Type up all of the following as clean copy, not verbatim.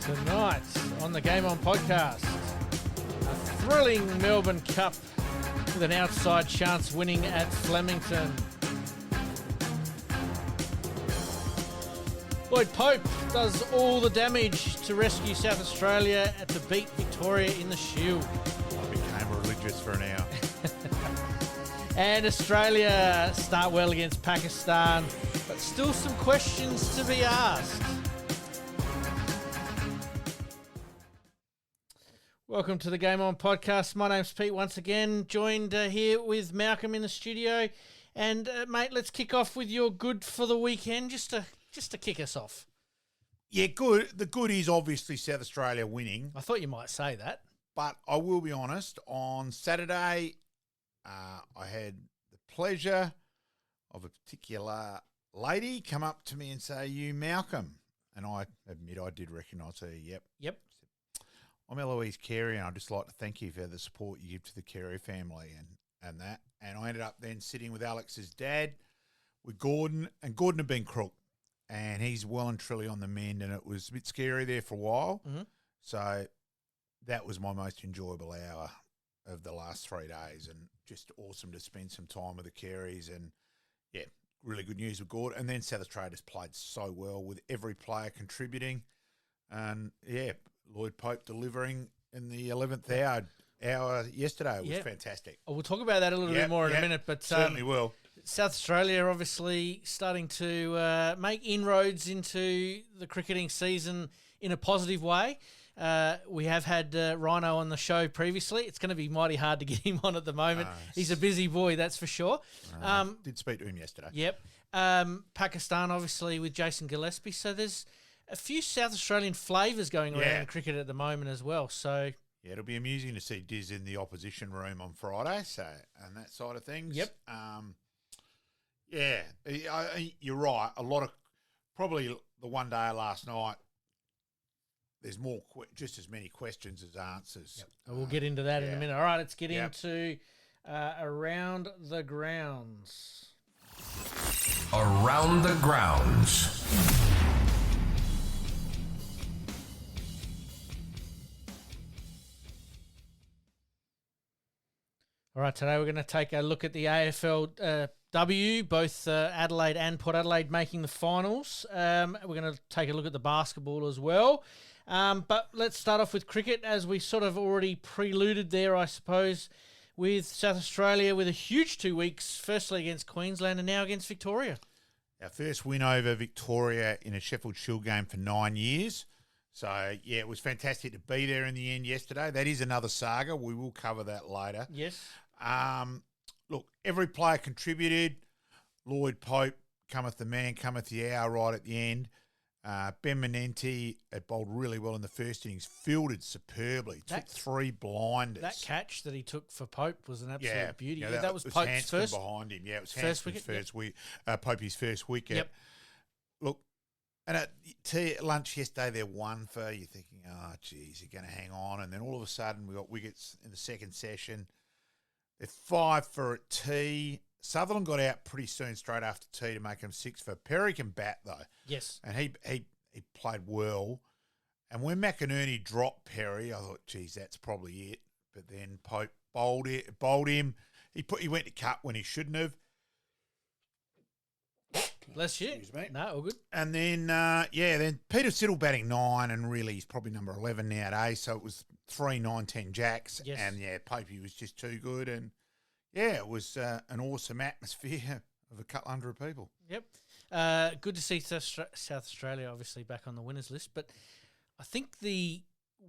Tonight on the Game On podcast, a thrilling Melbourne Cup with an outside chance winning at Flemington. Lloyd Pope does all the damage to rescue South Australia to beat Victoria in the Shield. I became religious for an hour. And Australia start well against Pakistan, but still some questions to be asked. Welcome to the Game On podcast. My name's Pete once again, joined here with Malcolm in the studio. And mate, let's kick off with your good for the weekend, just to kick us off. Yeah, good. The good is obviously South Australia winning. I thought you might say that. But I will be honest, on Saturday, I had the pleasure of a particular lady come up to me and say, "You Malcolm." And I admit I did recognise her, yep. I'm Eloise Carey, and I'd just like to thank you for the support you give to the Carey family and that. And I ended up then sitting with Alex's dad, with Gordon, and Gordon had been crook, and he's well and truly on the mend, and it was a bit scary there for a while. Mm-hmm. So that was my most enjoyable hour of the last 3 days, and just awesome to spend some time with the Careys, and yeah, really good news with Gordon. And then South Australia just played so well with every player contributing, and yeah, Lloyd Pope delivering in the 11th hour yesterday was fantastic. We'll talk about that a little bit more in a minute, but certainly will. South Australia obviously starting to make inroads into the cricketing season in a positive way. We have had Rhino on the show previously. It's going to be mighty hard to get him on at the moment. He's a busy boy, that's for sure. Did speak to him yesterday. Yep. Pakistan, obviously, with Jason Gillespie. So there's a few South Australian flavours going around in cricket at the moment as well. So yeah, it'll be amusing to see Diz in the opposition room on Friday, and that side of things. Yep. Yeah, you're right. A lot of probably the one day last night. There's more, just as many questions as answers. Yep. We'll get into that in a minute. All right, let's get into Around the Grounds. Around the Grounds. All right, today we're going to take a look at the AFLW, both Adelaide and Port Adelaide making the finals. We're going to take a look at the basketball as well. But let's start off with cricket, as we sort of already preluded there, I suppose, with South Australia with a huge 2 weeks, firstly against Queensland and now against Victoria. Our first win over Victoria in a Sheffield Shield game for 9 years. So, yeah, it was fantastic to be there in the end yesterday. That is another saga. We will cover that later. Yes. Look, every player contributed. Lloyd Pope, cometh the man, cometh the hour right at the end. Ben Menenti had bowled really well in the first innings, fielded superbly, took 3 blinders. That catch that he took for Pope was an absolute beauty. Yeah, that was Pope's Hanscom first behind him. Yeah, it was first Hanscom's wicket. Pope's first wicket. Yep. Look, and at lunch yesterday, they're 1 for, you're thinking, oh, geez, you're going to hang on. And then all of a sudden, we got wickets in the second session. They're 5 for at tea. Sutherland got out pretty soon, straight after tea, to make him 6 for. Perry can bat, though. Yes. And he played well. And when McInerney dropped Perry, I thought, geez, that's probably it. But then Pope bowled him. He went to cut when he shouldn't have. Bless you. Excuse me. No, all good. And then, then Peter Siddle batting 9, and really he's probably number 11 nowadays. So it was 3, 9, 10 jacks. Yes. And, Popey was just too good. And, it was an awesome atmosphere of a couple hundred people. Yep. Good to see South Australia obviously back on the winners list. But I think the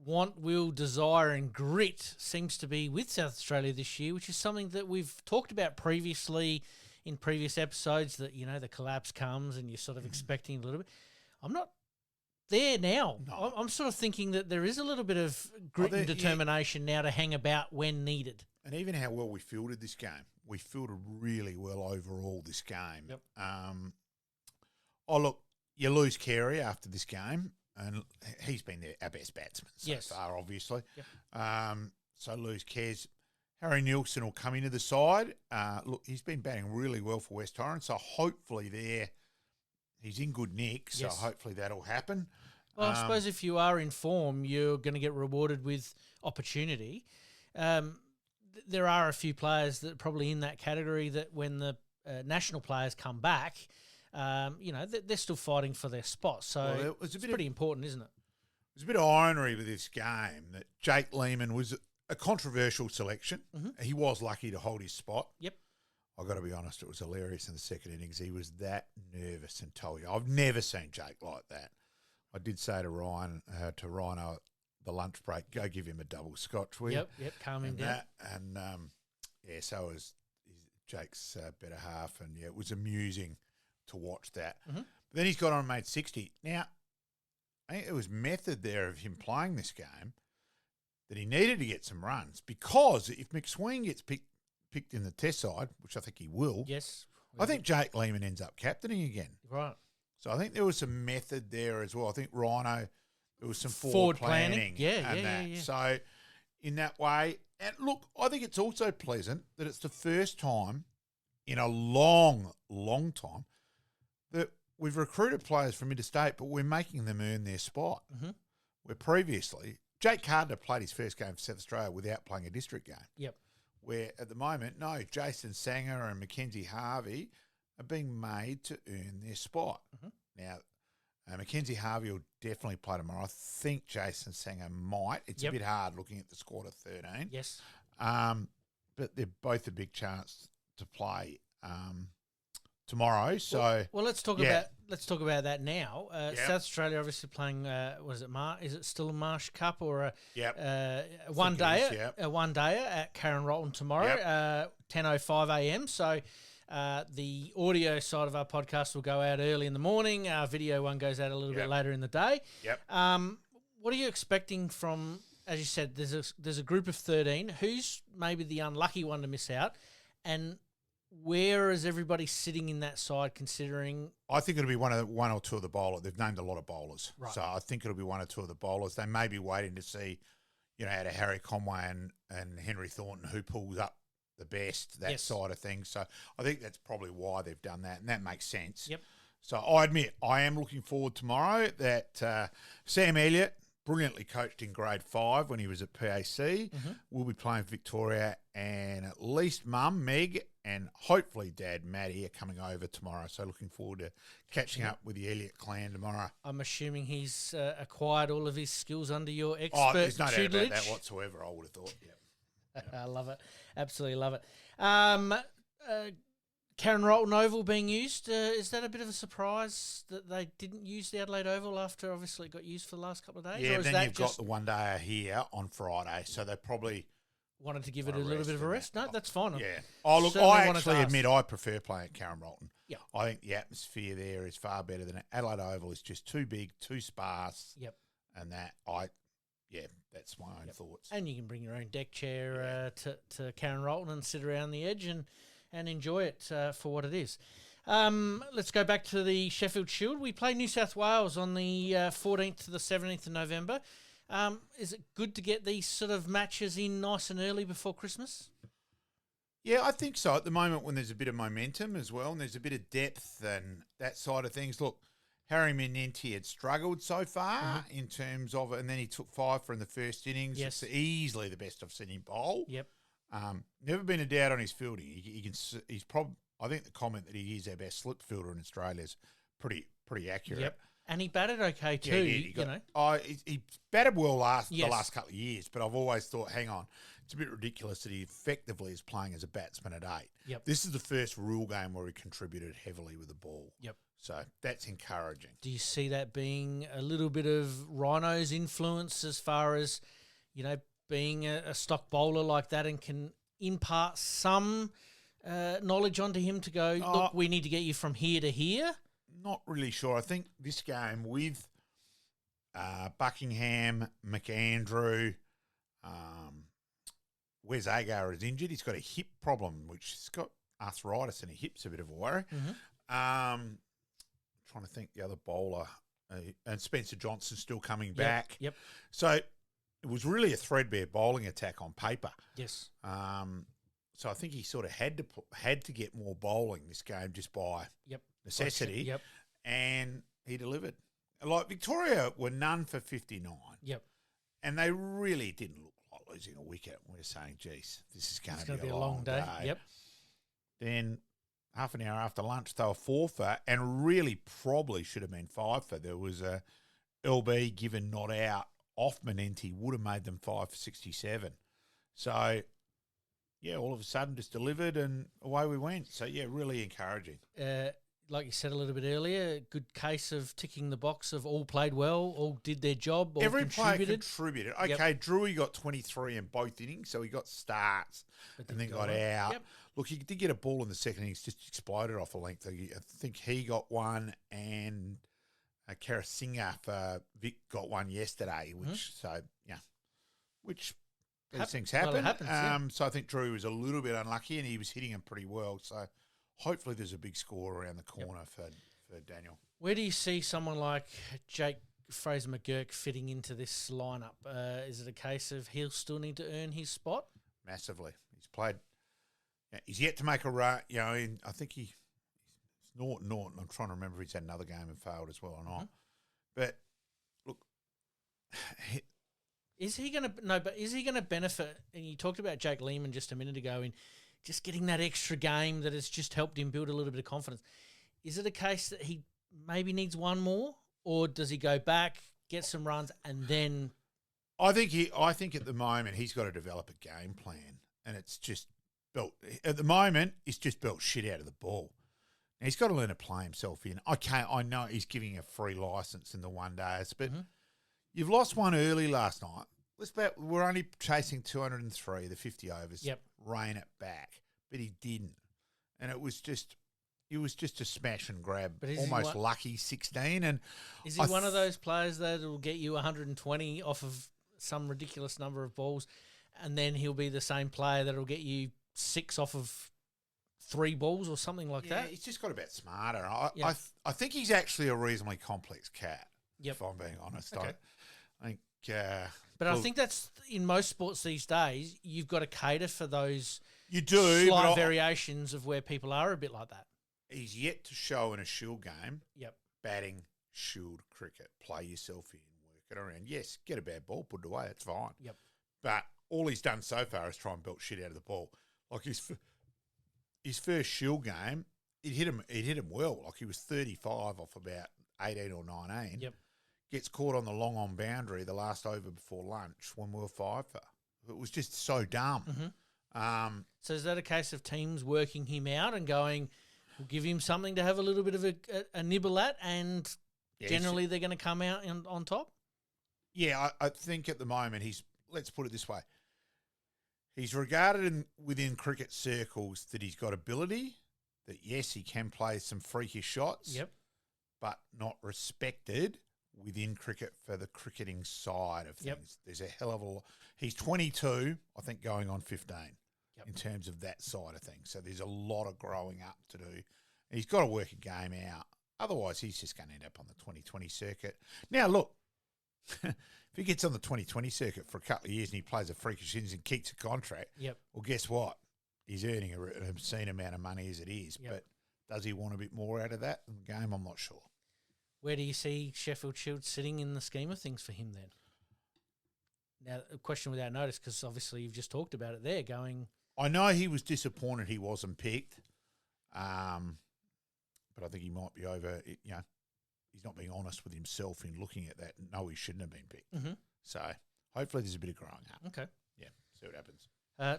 want, will, desire and grit seems to be with South Australia this year, which is something that we've talked about previously in previous episodes, that, the collapse comes and you're sort of expecting a little bit. I'm not there now. No. I'm sort of thinking that there is a little bit of grit and determination now to hang about when needed. And even how well we fielded this game. We fielded really well overall this game. Yep. Look, you lose Carey after this game, and he's been our best batsman so far, obviously. Yep. So lose Kez. Harry Nielsen will come into the side. Look, he's been batting really well for West Torrens, so hopefully he's in good nick, so hopefully that'll happen. Well, I suppose if you are in form, you're going to get rewarded with opportunity. There are a few players that are probably in that category that when the national players come back, they're still fighting for their spot. So it's pretty important, isn't it? There's a bit of irony with this game that Jake Lehman was a controversial selection. Mm-hmm. He was lucky to hold his spot. Yep. I've got to be honest, it was hilarious in the second innings. He was that nervous and told you. I've never seen Jake like that. I did say to Rhino at the lunch break, go give him a double scotch, will you? Yep, calm him down. So was Jake's better half, and it was amusing to watch that. Mm-hmm. But then he's got on and made 60. Now, I think there was method there of him playing this game that he needed to get some runs, because if McSween gets picked in the test side, which I think he will, yes, I think Jake Lehman ends up captaining again. Right. So I think there was some method there as well. I think Rhino, there was some forward planning. Yeah. So in that way, and look, I think it's also pleasant that it's the first time in a long, long time that we've recruited players from interstate, but we're making them earn their spot. Mm-hmm. Where previously, Jake Gardner played his first game for South Australia without playing a district game. Yep. Where at the moment, no, Jason Sanger and Mackenzie Harvey are being made to earn their spot. Mm-hmm. Now, Mackenzie Harvey will definitely play tomorrow. I think Jason Sanger might. It's a bit hard looking at the squad of 13. Yes. But they're both a big chance to play tomorrow. So let's talk about that now. South Australia obviously playing. Is it still a Marsh Cup or a one day? A one day at Karen Rolton tomorrow, 10:05 a.m. So. The audio side of our podcast will go out early in the morning. Our video one goes out a little bit later in the day. Yep. What are you expecting from, as you said, there's a group of 13. Who's maybe the unlucky one to miss out? And where is everybody sitting in that side considering? I think it'll be one or two of the bowlers. They've named a lot of bowlers. Right. So I think it'll be one or two of the bowlers. They may be waiting to see, out of Harry Conway and Henry Thornton who pulls up the best, that side of things. So I think that's probably why they've done that, and that makes sense. Yep. So I admit I am looking forward tomorrow that Sam Elliott, brilliantly coached in grade 5 when he was at PAC, will be playing for Victoria, and at least Mum, Meg, and hopefully Dad, Matty, are coming over tomorrow. So looking forward to catching up with the Elliott clan tomorrow. I'm assuming he's acquired all of his skills under your expert tutelage. There's no doubt about that whatsoever, I would have thought. Yeah. I love it. Absolutely love it. Karen Rolton Oval being used, is that a bit of a surprise that they didn't use the Adelaide Oval after obviously it got used for the last couple of days? Yeah, then you've got the one day here on Friday, so they probably wanted to give it a little bit of a rest. No, that's fine. Yeah. Oh, look, I actually admit I prefer playing at Karen Rolton. Yeah. I think the atmosphere there is far better than Adelaide Oval. Is just too big, too sparse. Yep. And that's my own thoughts. And you can bring your own deck chair to Karen Rolton and sit around the edge and enjoy it for what it is. Let's go back to the Sheffield Shield. We play New South Wales on the 14th to the 17th of November. Is it good to get these sort of matches in nice and early before Christmas? Yeah, I think so. At the moment when there's a bit of momentum as well and there's a bit of depth and that side of things. Look, Harry Minenti had struggled so far in terms of it, and then he took 5 for in the first innings. Yes. It's easily the best I've seen him bowl. Yep. Never been a doubt on his fielding. He's probably. I think the comment that he is our best slip fielder in Australia is pretty accurate. Yep. And he batted okay too. Yeah, he batted well the last couple of years, but I've always thought, hang on, it's a bit ridiculous that he effectively is playing as a batsman at 8. Yep. This is the first rule game where he contributed heavily with the ball. Yep. So that's encouraging. Do you see that being a little bit of Rhino's influence as far as, being a stock bowler like that and can impart some knowledge onto him to go, look, we need to get you from here to here? Not really sure. I think this game with Buckingham, McAndrew, Wes Agar is injured. He's got a hip problem, which he's got arthritis in his hips, a bit of a worry. Trying to think the other bowler, and Spencer Johnson's still coming back. Yep. So it was really a threadbare bowling attack on paper. Yes. So I think he sort of had to get more bowling this game just by necessity. Yep. And he delivered. Like Victoria were none for 59. Yep. And they really didn't look like losing a wicket. We were saying, geez, this is going to be a long day. Yep. Then half an hour after lunch, they were 4 for, and really probably should have been 5 for. There was a LB given not out off Menenti, would have made them 5 for 67. So, yeah, all of a sudden just delivered and away we went. So, yeah, really encouraging. Like you said a little bit earlier, good case of ticking the box of all played well, all did their job, all Every contributed. player contributed. Okay, Drewy got 23 in both innings, so he got starts and then got out. Yep. Look, he did get a ball in the second innings, just exploded off a length. I think he got one and Karasinger for Vic got one yesterday, which these things happen. Well, it happens, So I think Drew was a little bit unlucky and he was hitting him pretty well. So hopefully there's a big score around the corner for Daniel. Where do you see someone like Jake Fraser McGurk fitting into this lineup? Is it a case of he'll still need to earn his spot? Massively. He's played. He's yet to make a run. You know, I think he's Norton. I'm trying to remember if he's had another game and failed as well or not. But look, is he going to benefit? And you talked about Jake Lehman just a minute ago in just getting that extra game that has just helped him build a little bit of confidence. Is it a case that he maybe needs one more, or does he go back, get some runs, and then? I think at the moment he's got to develop a game plan, and it's just built. At the moment, he's just built shit out of the ball. Now, he's got to learn to play himself in. I know he's giving a free license in the one days, but you've lost one early last night. We're only chasing 203, the 50 overs. Yep. Rein it back, but he didn't, and it was just a smash and grab, almost lucky 16. And is he one of those players that will get you 120 off of some ridiculous number of balls, and then he'll be the same player that will get you 6 off of 3 balls or something like that? He's just got a bit smarter. I think he's actually a reasonably complex cat. Yep. If I'm being honest, okay. I think. I think that's in most sports these days. You've got to cater for those. You do slight variations of where people are a bit like that. He's yet to show in a Shield game. Yep. Batting Shield cricket, play yourself in, work it around. Yes, get a bad ball, put it away. That's fine. Yep. But all he's done so far is try and belt shit out of the ball. Like his first Shield game, it hit him well. Like he was 35 off about 18 or 19. Yep. Gets caught on the long on boundary the last over before lunch when we were 5 for. It was just so dumb. So is that a case of teams working him out and going, we'll give him something to have a little bit of a nibble at, and generally they're going to come out on top? Yeah, I think at the moment let's put it this way, he's regarded within cricket circles that he's got ability, that yes, he can play some freakish shots, but not respected within cricket for the cricketing side of things. Yep. There's a hell of a lot. He's 22, I think, going on 15 in terms of that side of things. So there's a lot of growing up to do. He's got to work a game out. Otherwise, he's just going to end up on the 2020 circuit. Now, look, if he gets on the 2020 circuit for a couple of years and he plays a freakish innings and keeps a contract, well, guess what? He's earning an obscene amount of money as it is. But does he want a bit more out of that in the game? I'm not sure. Where do you see Sheffield Shield sitting in the scheme of things for him then? Now, a question without notice, because obviously you've just talked about it there, going... I know he was disappointed he wasn't picked, but I think he might be over... he's not being honest with himself in looking at that. No, he shouldn't have been picked. So hopefully there's a bit of growing up. Okay. Yeah, see what happens.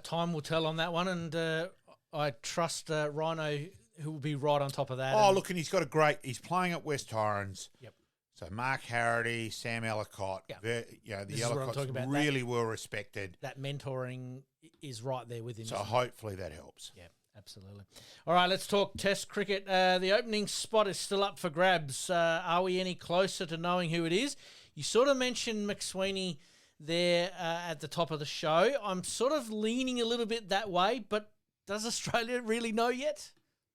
Time will tell on that one, and I trust Rhino... who will be right on top of that. Oh, look, and he's playing at West Torrens. Yep. So Mark Harrity, Sam Ellicott, the Ellicotts really well respected. That mentoring is right there with him. So hopefully that helps. Yeah, absolutely. All right, let's talk Test cricket. The opening spot is still up for grabs. Are we any closer to knowing who it is? You sort of mentioned McSweeney there at the top of the show. I'm sort of leaning a little bit that way, but does Australia really know yet?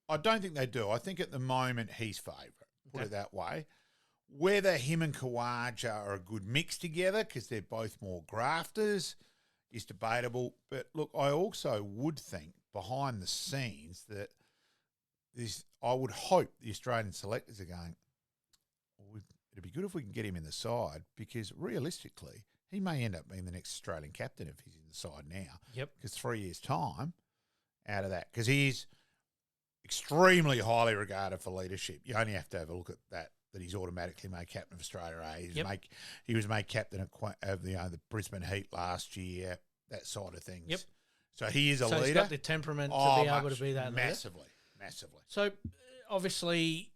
I don't think they do. I think at the moment he's favourite, put it that way. Whether him and Khawaja are a good mix together because they're both more grafters is debatable. But look, I also would think behind the scenes that I would hope the Australian selectors are going, it'd be good if we can get him in the side because realistically, he may end up being the next Australian captain if he's in the side now. Yep. Because 3 years' time out of that, because he's extremely highly regarded for leadership. You only have to have a look at that he's automatically made captain of Australia A. He was made captain of the Brisbane Heat last year, that side of things. Yep. So he is a leader. He's got the temperament to be able to be that leader. Massively. So obviously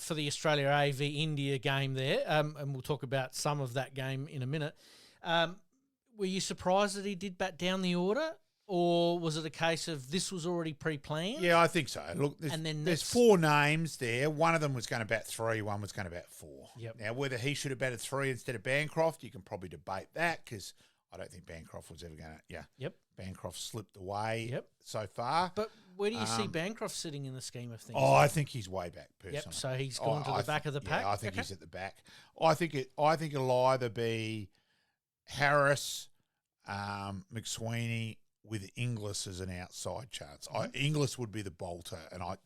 for the Australia A v India game there, and we'll talk about some of that game in a minute, were you surprised that he did bat down the order? Or was it a case of this was already pre-planned? Yeah, I think so. Look, there's 4 names there. One of them was going to bat 3, one was going to bat 4. Yep. Now, whether he should have batted 3 instead of Bancroft, you can probably debate that because I don't think Bancroft was ever going to. Yeah. Yep. Bancroft slipped away so far. But where do you see Bancroft sitting in the scheme of things? Oh, I think he's way back, personally. Yep, so he's gone to the back of the pack? Yeah, I think he's at the back. I think it'll either be Harris, McSweeney, with Inglis as an outside chance. Inglis would be the bolter, and I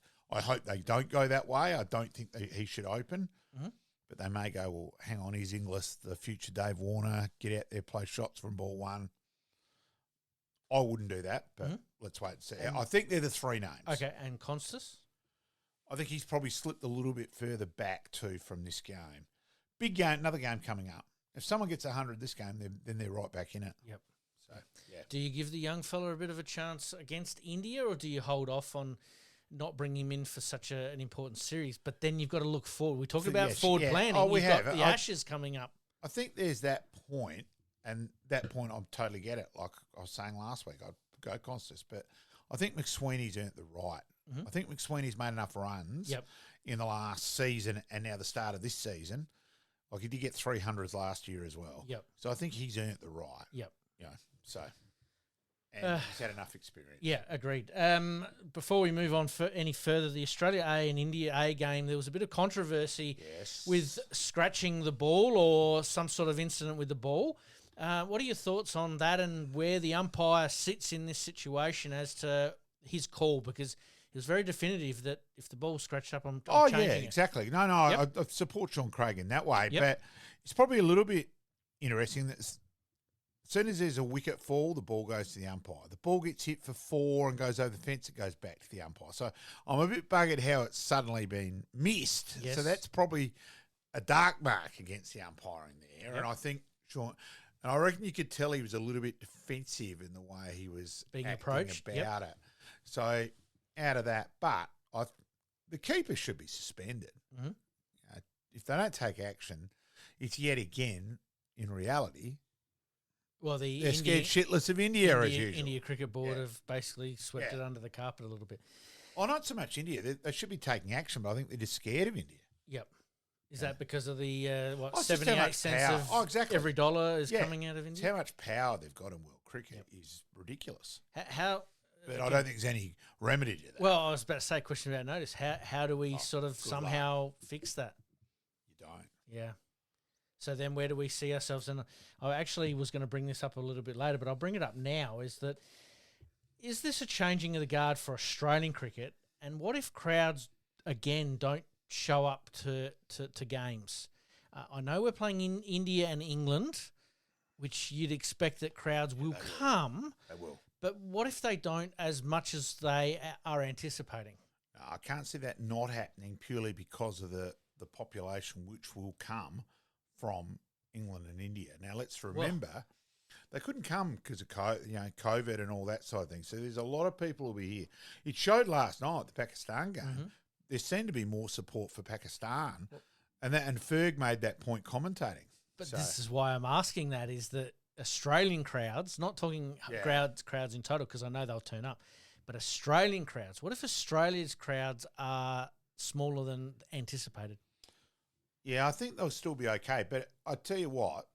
hope they don't go that way. I don't think he should open, but they may go, well, hang on, he's Inglis, the future Dave Warner, get out there, play shots from ball 1. I wouldn't do that, but let's wait and see. I think they're the 3 names. Okay, and Constas? I think he's probably slipped a little bit further back too from this game. Big game, another game coming up. If someone gets 100 this game, then they're right back in it. Yep. So, yeah. Do you give the young fella a bit of a chance against India, or do you hold off on not bringing him in for such an important series? But then you've got to look forward. We talk about forward planning. Oh, You've got the Ashes coming up. I think there's that point, and that point I totally get it. Like I was saying last week, I'd go Constas, but I think McSweeney's earned the right. I think McSweeney's made enough runs in the last season and now the start of this season. Like he did get 300s last year as well. Yep. So I think he's earned the right. Yep. You know, so and he's had enough experience. Yeah, agreed. Before we move on for any further, the Australia A and India A game, there was a bit of controversy with scratching the ball or some sort of incident with the ball. What are your thoughts on that and where the umpire sits in this situation as to his call? Because it was very definitive that if the ball's scratched up, I'm changing it. Exactly. No, I support Sean Craig in that way, but it's probably a little bit interesting that as soon as there's a wicket fall, the ball goes to the umpire. The ball gets hit for 4 and goes over the fence, it goes back to the umpire. So I'm a bit buggered how it's suddenly been missed. Yes. So that's probably a dark mark against the umpiring there. And I think Sean... And I reckon you could tell he was a little bit defensive in the way he was being acting approached about it. So out of that, but the keeper should be suspended. If they don't take action, it's yet again, in reality, they're scared shitless of India as usual. India Cricket Board have basically swept it under the carpet a little bit. Oh, not so much India. They should be taking action, but I think they're just scared of India. Yep. Is that because of the 78 cents of every dollar is coming out of India? It's how much power they've got in world cricket is ridiculous. But I don't think there's any remedy to that. Well, I was about to say, question about notice. How do we sort of somehow fix that? You don't. Yeah. So then where do we see ourselves? And I actually was going to bring this up a little bit later, but I'll bring it up now, is this a changing of the guard for Australian cricket? And what if crowds, again, don't show up to games? I know we're playing in India and England, which you'd expect that crowds will come. They will. But what if they don't as much as they are anticipating? I can't see that not happening purely because of the population which will come from England and India. Now, let's remember, they couldn't come because of COVID and all that side of things. So there's a lot of people who will be here. It showed last night, the Pakistan game. There seemed to be more support for Pakistan, and Ferg made that point commentating. But this is why I'm asking that, is that Australian crowds, not talking crowds in total, because I know they'll turn up, but Australian crowds. What if Australia's crowds are smaller than anticipated? Yeah, I think they'll still be okay. But I tell you what,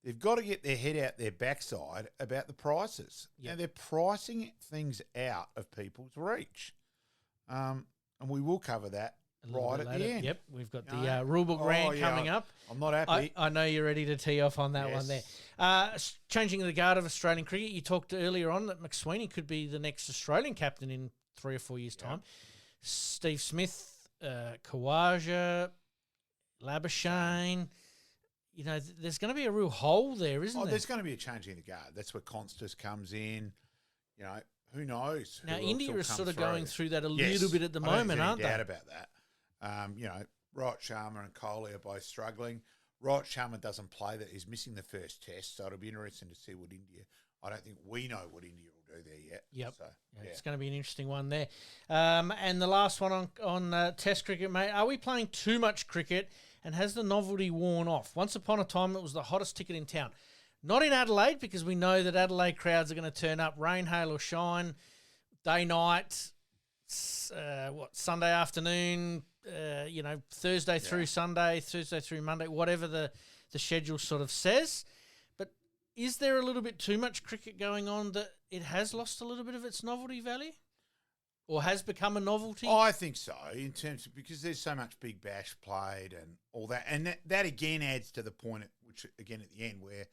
they've got to get their head out their backside about the prices. Yep. Now, they're pricing things out of people's reach. And we will cover that right at the end. Yep, we've got the rulebook rant coming up. I'm not happy. I know you're ready to tee off on that one there. Changing the guard of Australian cricket, you talked earlier on that McSweeney could be the next Australian captain in 3 or 4 years' time. Steve Smith, Khawaja, Labuschagne. there's going to be a real hole there, isn't there? There's going to be a change in the guard. That's where Constas comes in. Who knows? Now, who else India will is come sort of through. going through that a Yes, little bit at the moment, aren't I they? don't think there's any doubt about that. Wright Sharma and Kohli are both struggling. Wright Sharma doesn't play that. He's missing the first test, so it'll be interesting to see what India. I don't think we know what India will do there yet. Yep. So, It's going to be an interesting one there. And the last one on Test cricket, mate. Are we playing too much cricket, and has the novelty worn off? Once upon a time, it was the hottest ticket in town. Not in Adelaide, because we know that Adelaide crowds are going to turn up, rain, hail or shine, day, night, Sunday afternoon, Thursday through Sunday, Thursday through Monday, whatever the schedule sort of says. But is there a little bit too much cricket going on that it has lost a little bit of its novelty value? Or has become a novelty? I think so, in terms of, because there's so much Big Bash played and all that. And that again adds to the point, which again at the end, where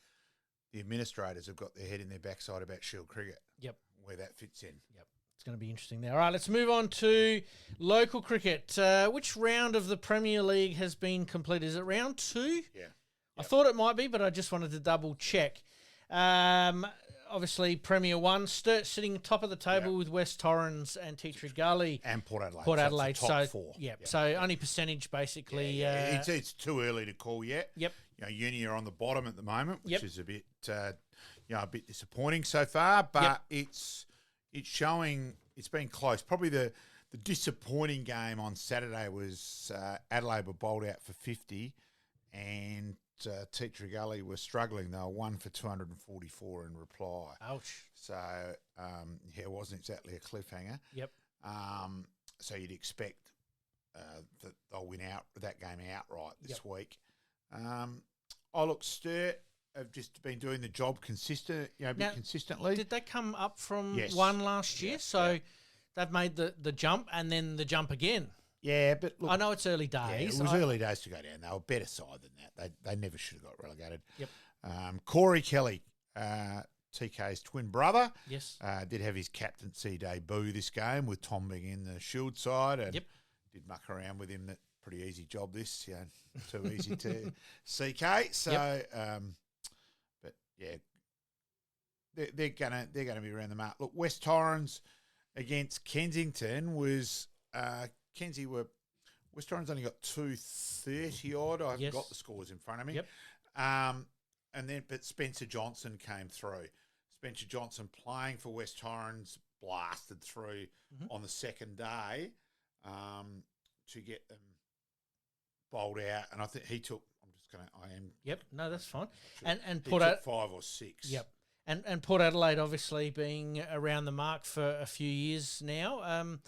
the administrators have got their head in their backside about Shield cricket. Yep. Where that fits in. Yep. It's going to be interesting there. All right, let's move on to local cricket. Which round of the Premier League has been completed? Is it round 2? Yeah. Yep. I thought it might be, but I just wanted to double check. Obviously, Premier 1, Sturt sitting top of the table with West Torrens and Teatree Gully. And Port Adelaide. Port Adelaide. So, top 4. So only percentage, basically. It's too early to call yet. Yep. Uni are on the bottom at the moment, which is a bit disappointing so far. But it's showing it's been close. Probably the disappointing game on Saturday was Adelaide were bowled out for 50, and Teatree Gully were struggling. They were 1 for 244 in reply. Ouch. So, it wasn't exactly a cliffhanger. Yep. So you'd expect that they'll win that game outright this week. Sturt have just been doing the job consistently. Did they come up from Yes. 1 last year? They've made the jump and then the jump again. Yeah, but look, I know it's early days. it was early days to go down. They were a better side than that. They never should have got relegated. Yep. Corey Kelly, TK's twin brother, Yes. did have his captaincy debut this game with Tom being in the Shield side, and did muck around with him. That pretty easy job. This, too easy to CK. So, but yeah, they're gonna be around the mark. Look, West Torrens against Kensington was West Torrens only got 230 odd. I haven't got the scores in front of me. Yep. But Spencer Johnson came through. Spencer Johnson playing for West Torrens blasted through on the second day to get them bowled out, and I think he took. Yep. No, that's fine. Sure. And he Port took 5 or 6. Yep. And Port Adelaide obviously being around the mark for a few years now.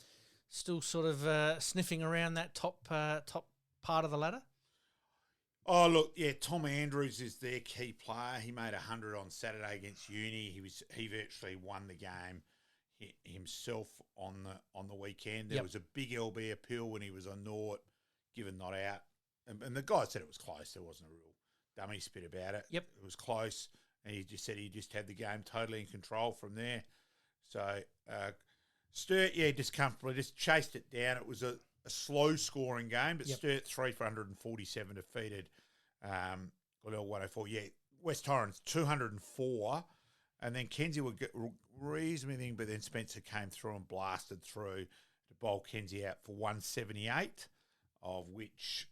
Still sort of sniffing around that top part of the ladder. Oh, look, yeah, Tom Andrews is their key player. He made 100 on Saturday against Uni. He virtually won the game himself on the weekend. There was a big LB appeal when he was on naught, given not out. And the guy said it was close. There wasn't a real dummy spit about it. Yep. It was close. And he just said he just had the game totally in control from there. So, Sturt, just comfortably, just chased it down. It was a slow scoring game, but Sturt 3 for 147 defeated Liddell 104. Yeah, West Torrens 204, and then Kenzie would get reasonably, but then Spencer came through and blasted through to bowl Kenzie out for 178, of which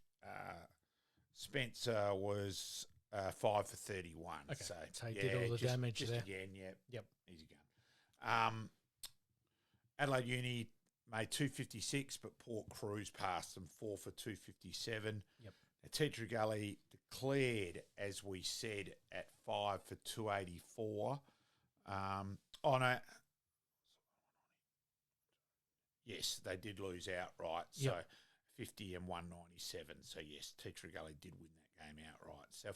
Spencer was 5 for 31. Okay, so he did all the damage there. Again, easy game. Adelaide Uni made 256, but Port Cruise passed them 4 for 257. Yep. Now, Teatree Gully declared, as we said, at 5 for 284. Yes, they did lose outright. So 50 and 197. So yes, Teatree Gully did win that game outright. So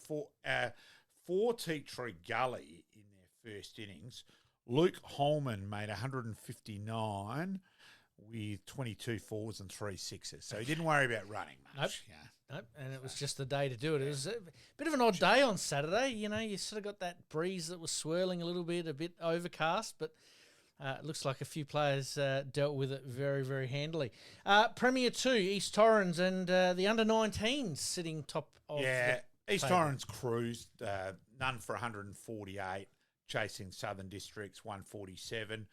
for Teatree Gully in their first innings, Luke Holman made 159 with 22 fours and 3 sixes. So he didn't worry about running much. Nope, and it was just the day to do it. It was a bit of an odd day on Saturday. You sort of got that breeze that was swirling a little bit, a bit overcast, but it looks like a few players dealt with it very, very handily. Premier 2, East Torrens and the under-19s sitting top of East table. Torrens cruised, none for 148, chasing Southern Districts 147,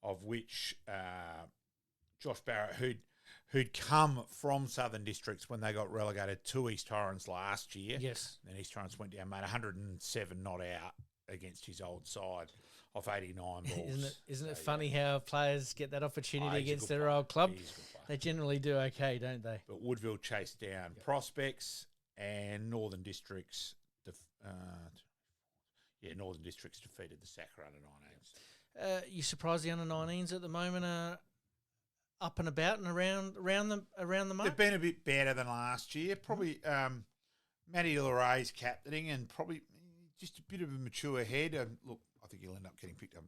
of which Josh Barrett, who'd come from Southern Districts when they got relegated to East Torrens last year. Yes. Then East Torrens went down, made 107 not out against his old side off 89 balls. Isn't it funny how players get that opportunity he's a against good their player. old club? He's a good player. They generally do okay, don't they? But Woodville chased down Prospects and Northern Districts. Northern Districts defeated the Sacker under 19s. You surprised the under 19s at the moment are up and about and around the mark? They've been a bit better than last year. Probably Matty Laray's captaining and probably just a bit of a mature head. Look, I think he'll end up getting picked up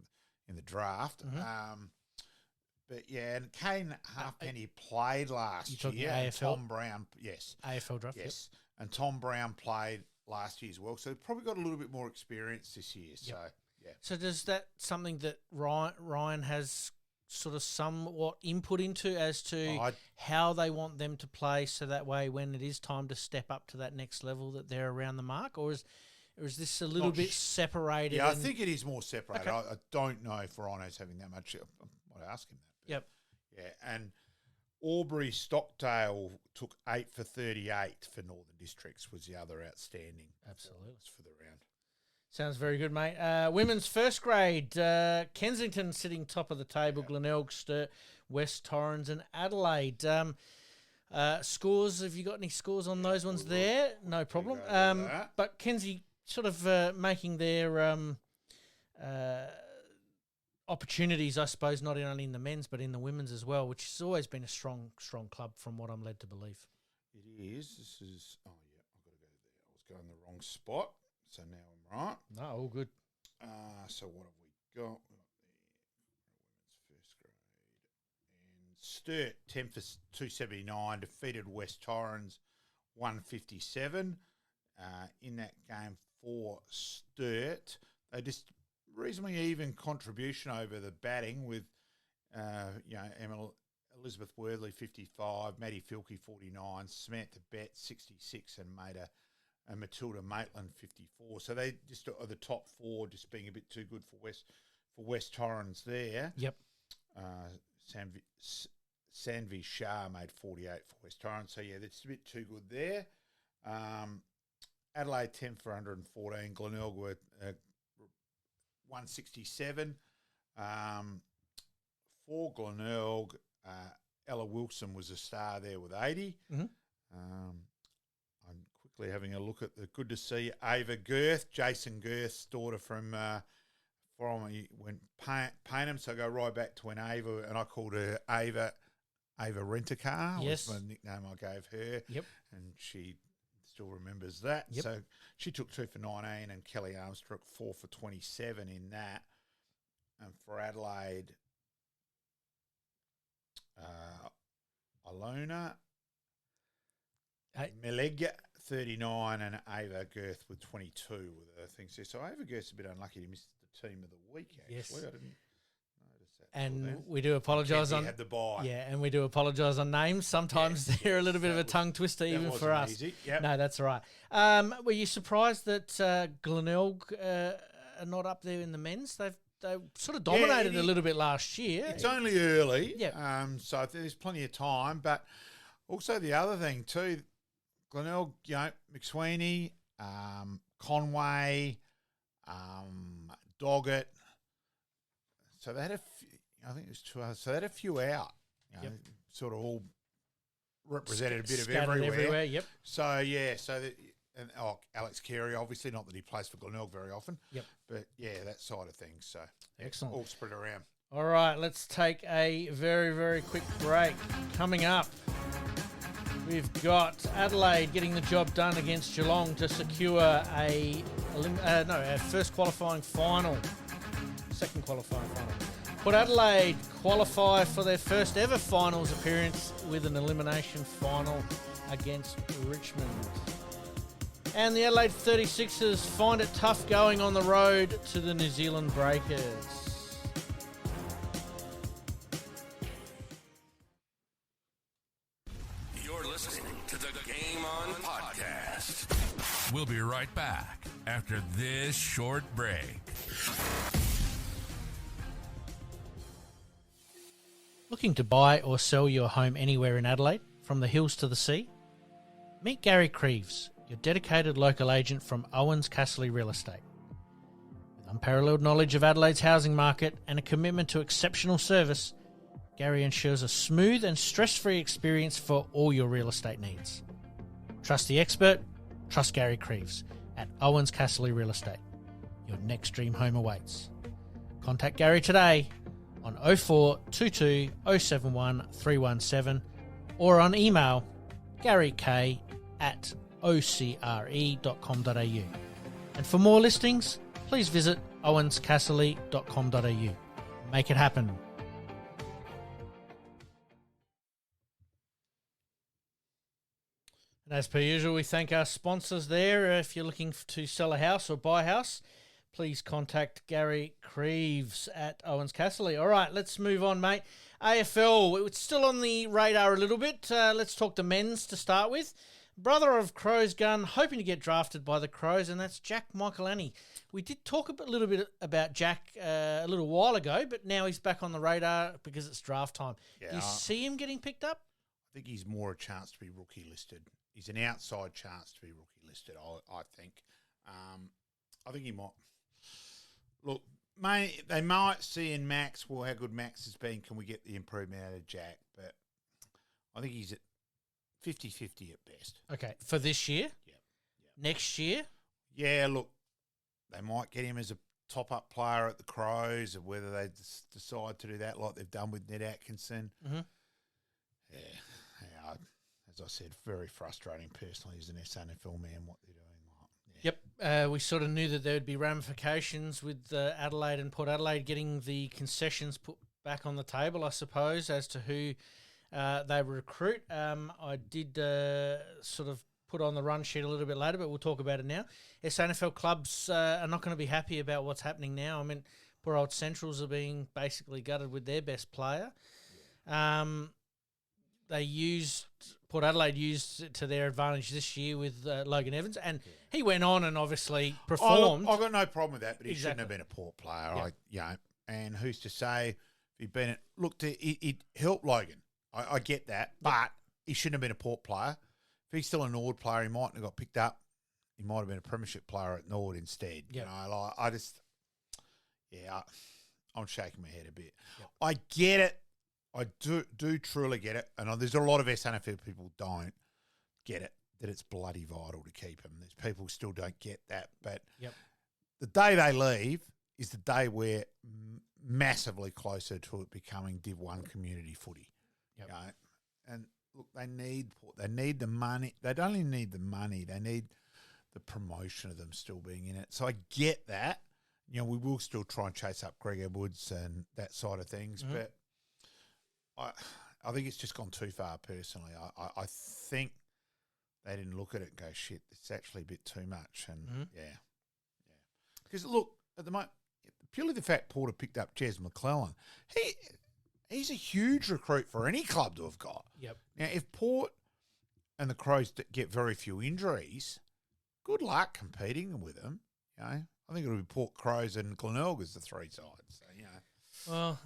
in the draft. But yeah, and Kane Halfpenny played last year. AFL? Tom Brown, yes. AFL draft, yes. And Tom Brown played last year as well. So they've probably got a little bit more experience this year. So, yeah. So does that something that Ryan has sort of somewhat input into as to how they want them to play so that way when it is time to step up to that next level that they're around the mark? Or is this a little bit separated? Yeah, I think it is more separated. Okay. I don't know if Rhino's having that much. I might ask him that. Yep. Yeah, and Albury Stockdale took 8 for 38 for Northern Districts was the other outstanding. Absolutely. For the round. Sounds very good, mate. Women's first grade, Kensington sitting top of the table, Glenelg, Sturt, West Torrens and Adelaide. Scores, have you got any scores on those ones there? No problem. But Kenzie sort of making their opportunities, I suppose, not only in the men's but in the women's as well, which has always been a strong club from what I'm led to believe. It is. This is, I've got to go there. I was going the wrong spot, so now I'm right. No, all good. So what have we got? Women's first grade. And Sturt, 10 for 279, defeated West Torrens 157. In that game for Sturt, they just reasonably even contribution over the batting with, Elizabeth Worthley 55, Maddie Filkey 49, Samantha Bett 66, and made a Matilda Maitland 54. So they just are the top four, just being a bit too good for West Torrens there. Yep. Sanvi Shah made 48 for West Torrens. So yeah, that's a bit too good there. Adelaide 10 for 114. Glenelg were 167. For Glenelg, Ella Wilson was a star there with 80. Mm-hmm. I'm quickly having a look at the good to see Ava Girth, Jason Girth's daughter from when Paynham. So I go right back to when Ava, and I called her Ava Rent-A-Car. Yes. Was my nickname I gave her. Yep. And she still remembers that. Yep. So she took 2 for 19 and Kelly Armstrong 4 for 27 in that. And for Adelaide, Alona Meleg 39 and Ava Girth with 22 with the things there. So Ava Girth's a bit unlucky to miss the team of the week, actually. Yes. I didn't notice that. And we do apologise on had the bye. Yeah, and we do apologise on names. Sometimes they're a little bit of a tongue twister even for us. Easy. Yep. No, that's all right. Were you surprised that Glenelg are not up there in the men's? They sort of dominated a little bit last year. It's only early, yeah. So there's plenty of time. But also the other thing too, Glenelg, McSweeney, Conway, Doggett. So they had a few, I think it was 2 others. So they had a few out, sort of all represented a bit of everywhere. Yep. So yeah, and Alex Carey, obviously, not that he plays for Glenelg very often. Yep. But yeah, that side of things. So excellent. All spread around. All right, let's take a very, very quick break. Coming up, we've got Adelaide getting the job done against Geelong to secure a first qualifying final. Second qualifying final. Port Adelaide qualify for their first ever finals appearance with an elimination final against Richmond. And the Adelaide 36ers find it tough going on the road to the New Zealand Breakers. You're listening to the Game On Podcast. We'll be right back after this short break. Looking to buy or sell your home anywhere in Adelaide, from the hills to the sea? Meet Gary KRIEVS, your dedicated local agent from OUWENS CASSERLY Real Estate. With unparalleled knowledge of Adelaide's housing market and a commitment to exceptional service, Gary ensures a smooth and stress-free experience for all your real estate needs. Trust the expert, trust Gary KRIEVS at OUWENS CASSERLY Real Estate. Your next dream home awaits. Contact Gary today on 0422 071 317 or on email garyk@ocre.com.au. And for more listings, please visit owenscasserly.com.au. Make it happen. And as per usual, we thank our sponsors there. If you're looking to sell a house or buy a house, please contact Gary KRIEVS at OUWENS CASSERLY. All right, let's move on, mate. AFL, it's still on the radar a little bit. Let's talk the men's to start with. Brother of Crow's Gun, hoping to get drafted by the Crows, and that's Jack Michaelani. We did talk a little bit about Jack a little while ago, but now he's back on the radar because it's draft time. Yeah, Do you see him getting picked up? I think he's more a chance to be rookie listed. He's an outside chance to be rookie listed, I think. I think he might. Look, they might see in Max, well, how good Max has been. Can we get the improvement out of Jack? But I think he's at 50-50 at best. Okay, for this year? Yep. Next year? Yeah, look, they might get him as a top-up player at the Crows, or whether they decide to do that like they've done with Ned Atkinson. Mm-hmm. Yeah, as I said, very frustrating personally as an SNFL man what they're doing. Yep, we sort of knew that there would be ramifications with Adelaide and Port Adelaide getting the concessions put back on the table, I suppose, as to who they recruit. I did sort of put on the run sheet a little bit later, but we'll talk about it now. SNFL clubs are not going to be happy about what's happening now. I mean, poor old Centrals are being basically gutted with their best player. Yeah. Port Adelaide used it to their advantage this year with Logan Evans, and he went on and obviously performed. I've got no problem with that, but he shouldn't have been a Port player. Yeah. And who's to say if he'd been it? Look, it helped Logan. I get that, but he shouldn't have been a Port player. If he's still a Nord player, he mightn't have got picked up. He might have been a premiership player at Nord instead. Yep. You know, I'm shaking my head a bit. Yep. I get it. I do truly get it, and there's a lot of SNFL people don't get it, that it's bloody vital to keep him. There's people who still don't get that, but the day they leave is the day we're massively closer to it becoming Div 1 community footy. Yep. You know? And look, they need the money. They don't only need the money, they need the promotion of them still being in it. So I get that. You know, we will still try and chase up Greg Edwards and that side of things, but I think it's just gone too far personally. I think they didn't look at it and go, shit, it's actually a bit too much. And because look, at the moment, purely the fact Porter picked up Jez McClellan, he's a huge recruit for any club to have got. Yep. Now, if Port and the Crows get very few injuries, good luck competing with them. You know, I think it'll be Port, Crows, and Glenelg as the three sides. So, you know. Well,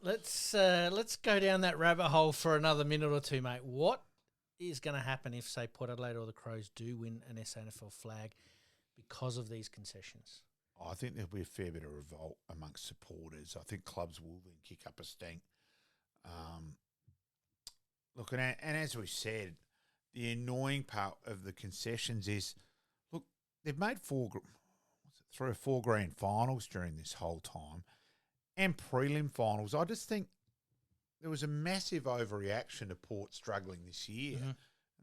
let's go down that rabbit hole for another minute or two, mate. What is going to happen if, say, Port Adelaide or the Crows do win an SNFL flag because of these concessions? I think there'll be a fair bit of revolt amongst supporters. I think clubs will then kick up a stink. Look, and as we said, the annoying part of the concessions is, look, they've made 3 or 4 grand finals during this whole time, and prelim finals. I just think there was a massive overreaction to Port struggling this year, and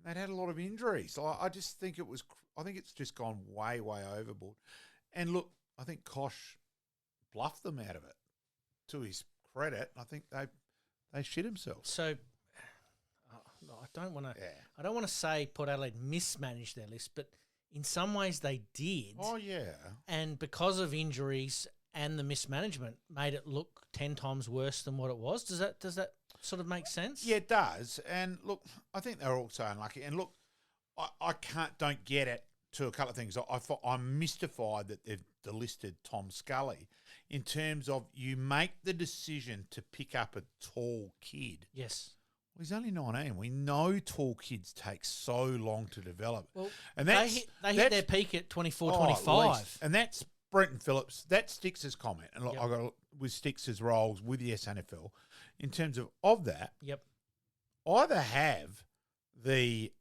they'd had a lot of injuries. I just think I think it's just gone way, way overboard. And look, I think Kosh bluffed them out of it. To his credit, I think they shit themselves. So I don't want to say Port Adelaide mismanaged their list, but in some ways they did. Oh yeah. And because of injuries and the mismanagement, made it look 10 times worse than what it was. Does that sort of make sense? Yeah, it does. And look, I think they're also unlucky. And look, I don't get it. to a couple of things. I'm mystified that they've delisted Tom Scully in terms of you make the decision to pick up a tall kid. Yes. Well, he's only 19. We know tall kids take so long to develop. Well, and they hit their peak at 24, 25. And that's Brenton Phillips. That's Stix's comment. And look, Yep. I got with Stix's roles with the SNFL in terms of that. Yep. Either have the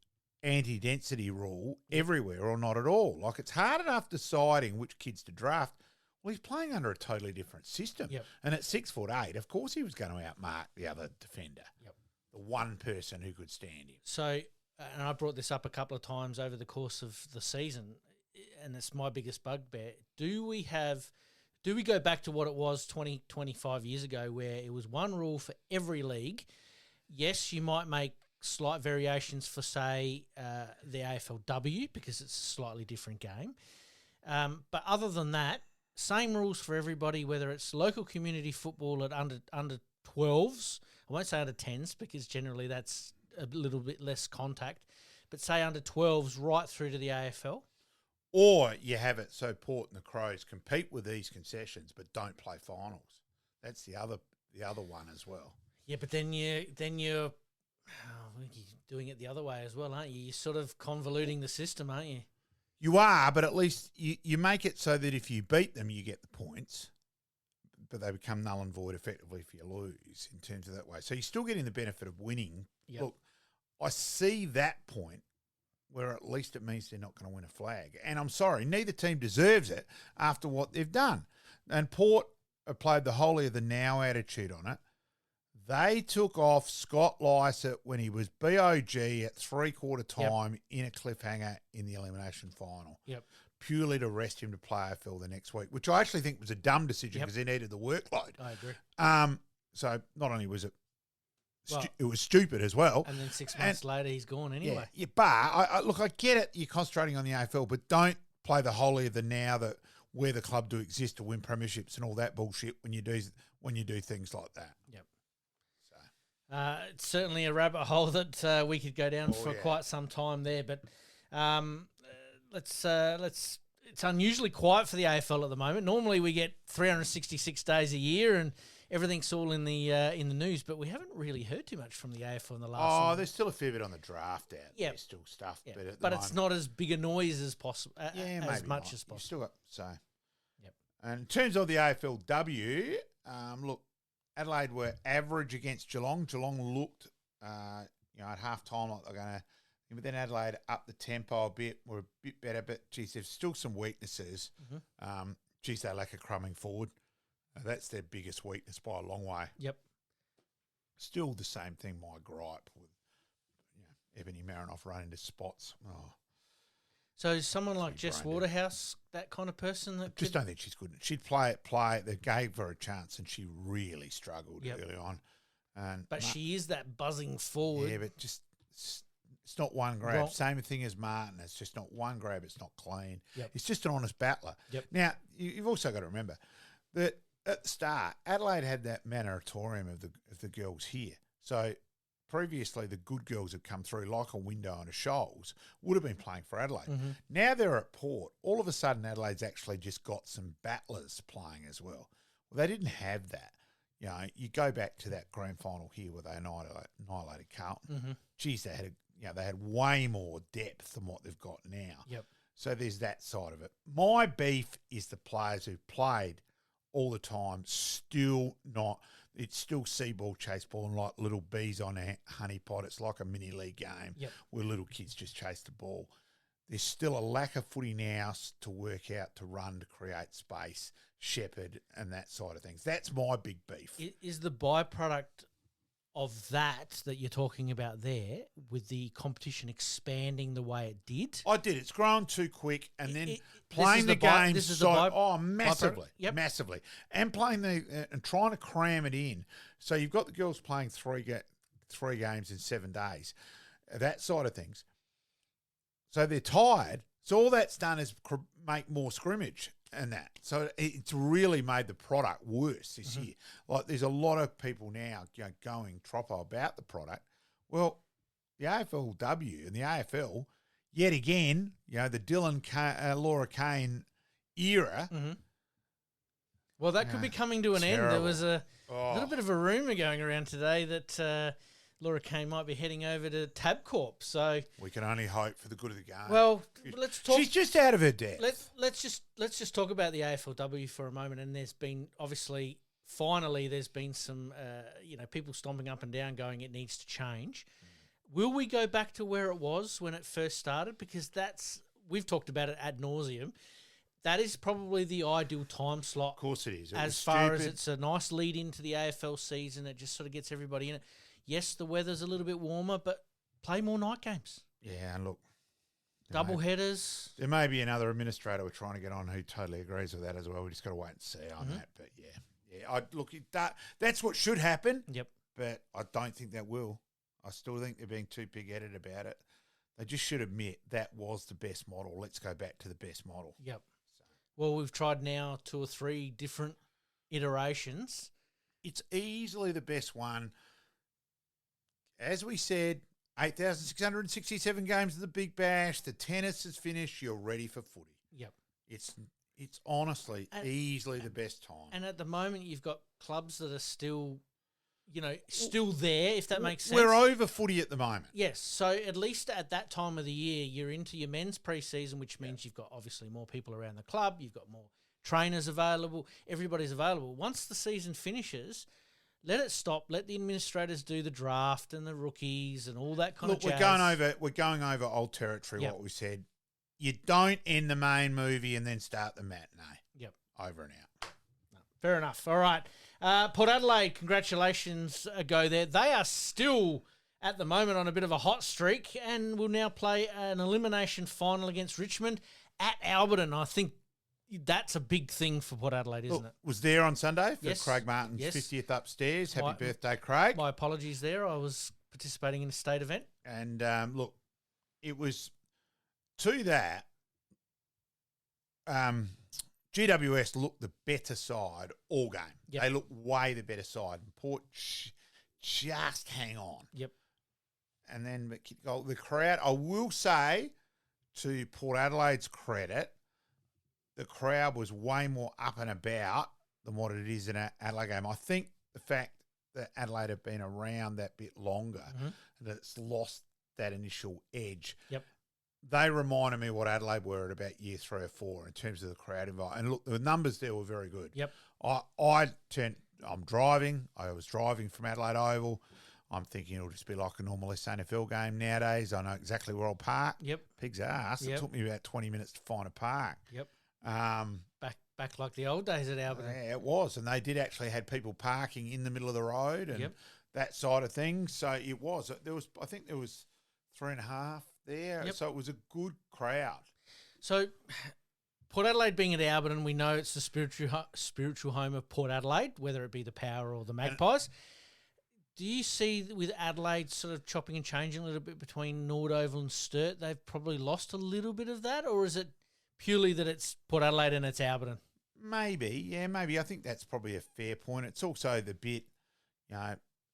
anti-density rule everywhere or not at all. Like, it's hard enough deciding which kids to draft. Well, he's playing under a totally different system. Yep. And at 6'8", of course he was going to outmark the other defender. Yep. The one person who could stand him. So, and I brought this up a couple of times over the course of the season, and it's my biggest bugbear. Do we go back to what it was 20, 25 years ago, where it was one rule for every league? Yes, you might make slight variations for, say, the AFLW, because it's a slightly different game. But other than that, same rules for everybody, whether it's local community football at under 12s. I won't say under 10s, because generally that's a little bit less contact, but say under 12s right through to the AFL. Or you have it so Port and the Crows compete with these concessions but don't play finals. That's the other one as well. Yeah, but then you're doing it the other way as well, aren't you? You're sort of convoluting the system, aren't you? You are, but at least you make it so that if you beat them, you get the points, but they become null and void effectively if you lose in terms of that way. So you're still getting the benefit of winning. Yep. Look, I see that point where at least it means they're not going to win a flag. And I'm sorry, neither team deserves it after what they've done. And Port have played the holier than now attitude on it. They took off Scott Lycett when he was BOG at three-quarter time in a cliffhanger in the elimination final. Yep. Purely to rest him to play AFL the next week, which I actually think was a dumb decision because he needed the workload. I agree. So not only was it Well, it was stupid as well. And then 6 months later, he's gone anyway. Yeah, but I get it. You're concentrating on the AFL, but don't play the holier than now that where the club do exist to win premierships and all that bullshit when you do things like that. Yep. It's certainly a rabbit hole that we could go down for quite some time there, but let's. It's unusually quiet for the AFL at the moment. Normally we get 366 days a year and everything's all in the news, but we haven't really heard too much from the AFL in the last. Oh, there's still a fair bit on the draft out. Yeah, there's still stuff, but it's not as big a noise as possible. As much not. as possible. You've still got so. Yep. And in terms of the AFLW, look, Adelaide were average against Geelong. Geelong looked, at half time like they're going to. But then Adelaide upped the tempo a bit, were a bit better, but, geez, there's still some weaknesses. Mm-hmm. They lack a crumbing forward. That's their biggest weakness by a long way. Yep. Still the same thing, my gripe with Ebony Marinoff running to spots. Oh. So someone like Jess Waterhouse, that kind of person? That I don't think she's good. She'd play it. They gave her a chance and she really struggled early on. But she is that buzzing forward. Yeah, but just... It's not one grab. Wrong. Same thing as Martin. It's just not one grab. It's not clean. Yep. It's just an honest battler. Yep. Now, you've also got to remember that at the start, Adelaide had that moratorium of the girls here. So previously, the good girls had come through like a window and a Shoals, would have been playing for Adelaide. Mm-hmm. Now they're at Port. All of a sudden, Adelaide's actually just got some battlers playing as well. Well, they didn't have that. You go back to that grand final here where they annihilated Carlton. Mm-hmm. Geez, they had way more depth than what they've got now. Yep. So there's that side of it. My beef is the players who played all the time still not. It's still see ball, chase ball, and like little bees on a honey pot. It's like a mini league game where little kids just chase the ball. There's still a lack of footy now to work out, to run, to create space, shepherd, and that side of things. That's my big beef. Is the byproduct of that you're talking about there, with the competition expanding the way it did? I did. It's grown too quick, and then playing the game massively, massively, and playing and trying to cram it in. So you've got the girls playing three games in 7 days, that side of things. So they're tired. So all that's done is make more scrimmage and that. So it's really made the product worse this year. Like, there's a lot of people now going troppo about the product. Well, the AFLW and the AFL, yet again, the Laura Kane era. Mm-hmm. Well, that could be coming to an end. There was a little bit of a rumour going around today that Laura Kane might be heading over to Tabcorp. So we can only hope for the good of the game. Well, let's talk. She's just out of her depth. Let's just talk about the AFLW for a moment. And there's been finally there's been some people stomping up and down, going it needs to change. Will we go back to where it was when it first started? Because we've talked about it ad nauseum. That is probably the ideal time slot. Of course it is. As far as it's a nice lead into the AFL season, it just sort of gets everybody in it. Yes, the weather's a little bit warmer, but play more night games. Yeah, and look. Double headers. There may be another administrator we're trying to get on who totally agrees with that as well. We just got to wait and see on that. But that's what should happen. Yep. But I don't think that will. I still think they're being too pig-headed about it. They just should admit that was the best model. Let's go back to the best model. Yep. Well, we've tried now 2 or 3 different iterations. It's easily the best one. As we said, 8,667 games of the Big Bash. The tennis is finished. You're ready for footy. Yep. It's honestly easily the best time. And at the moment, you've got clubs that are still there, if that makes sense. We're over footy at the moment. Yes. So at least at that time of the year, you're into your men's pre-season, which means you've got obviously more people around the club. You've got more trainers available. Everybody's available. Once the season finishes, let it stop. Let the administrators do the draft and the rookies and all that kind of jazz. We're going over old territory, what we said. You don't end the main movie and then start the matinee. Yep. Over and out. No, fair enough. All right. Port Adelaide, congratulations go there. They are still, at the moment, on a bit of a hot streak and will now play an elimination final against Richmond at Alberton. I think that's a big thing for Port Adelaide, isn't it? Was there on Sunday for Yes. Craig Martin's Yes. 50th upstairs. Happy birthday, Craig. My apologies there. I was participating in a state event. And look, it was to that. GWS looked the better side all game. Yep. They looked way the better side. Port just hang on. Yep. And then the crowd, I will say, to Port Adelaide's credit, the crowd was way more up and about than what it is in an Adelaide game. I think the fact that Adelaide have been around that bit longer, that it's lost that initial edge. Yep. They reminded me what Adelaide were at about year 3 or 4 in terms of the crowd environment. And look, the numbers there were very good. Yep. I'm driving. I was driving from Adelaide Oval. I'm thinking it'll just be like a normal SANFL game nowadays. I know exactly where I'll park. Yep. Pig's ass. Yep. It took me about 20 minutes to find a park. Yep. Back like the old days at Alberton. Yeah, it was. And they did actually had people parking in the middle of the road and that side of things. So it was. I think there was 3.5 there. Yep. So it was a good crowd. So Port Adelaide being at Alberton, we know it's the spiritual home of Port Adelaide, whether it be the Power or the Magpies. Do you see with Adelaide sort of chopping and changing a little bit between Nord Oval and Sturt, they've probably lost a little bit of that? Or is it purely that it's Port Adelaide and it's Alberton? Maybe, yeah, maybe. I think that's probably a fair point. It's also the bit,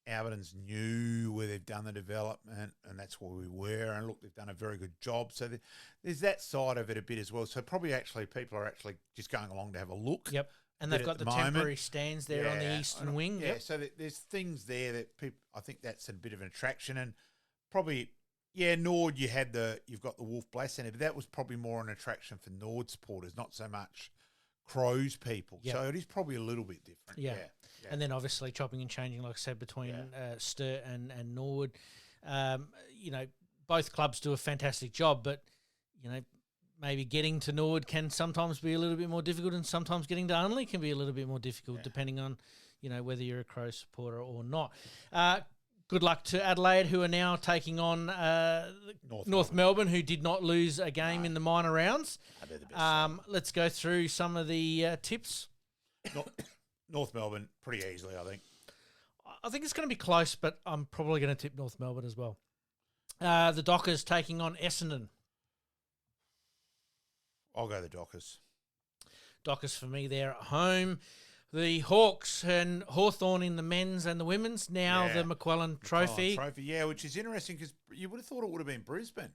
Alberton's new where they've done the development and that's where we were. And look, they've done a very good job. So there's that side of it a bit as well. So probably people are actually just going along to have a look. Yep. And they've got the temporary stands there on the eastern wing. Yeah, yep. So there's things there that people, I think that's a bit of an attraction. And probably, Nord, you've got the Wolf Blast Centre, but that was probably more an attraction for Nord supporters, not so much Crows people. Yep. So it is probably a little bit different. Yeah. And then obviously chopping and changing, like I said, between Sturt and Nord. Both clubs do a fantastic job, but, maybe getting to Nord can sometimes be a little bit more difficult and sometimes getting to Unley can be a little bit more difficult depending on, whether you're a Crow supporter or not. Good luck to Adelaide, who are now taking on North Melbourne, who did not lose a game in the minor rounds. Let's go through some of the tips. North Melbourne, pretty easily, I think. I think it's going to be close, but I'm probably going to tip North Melbourne as well. The Dockers taking on Essendon. I'll go the Dockers. Dockers for me there at home. The Hawks and Hawthorn in the men's and the women's. Now the McClellan Trophy. Which is interesting because you would have thought it would have been Brisbane.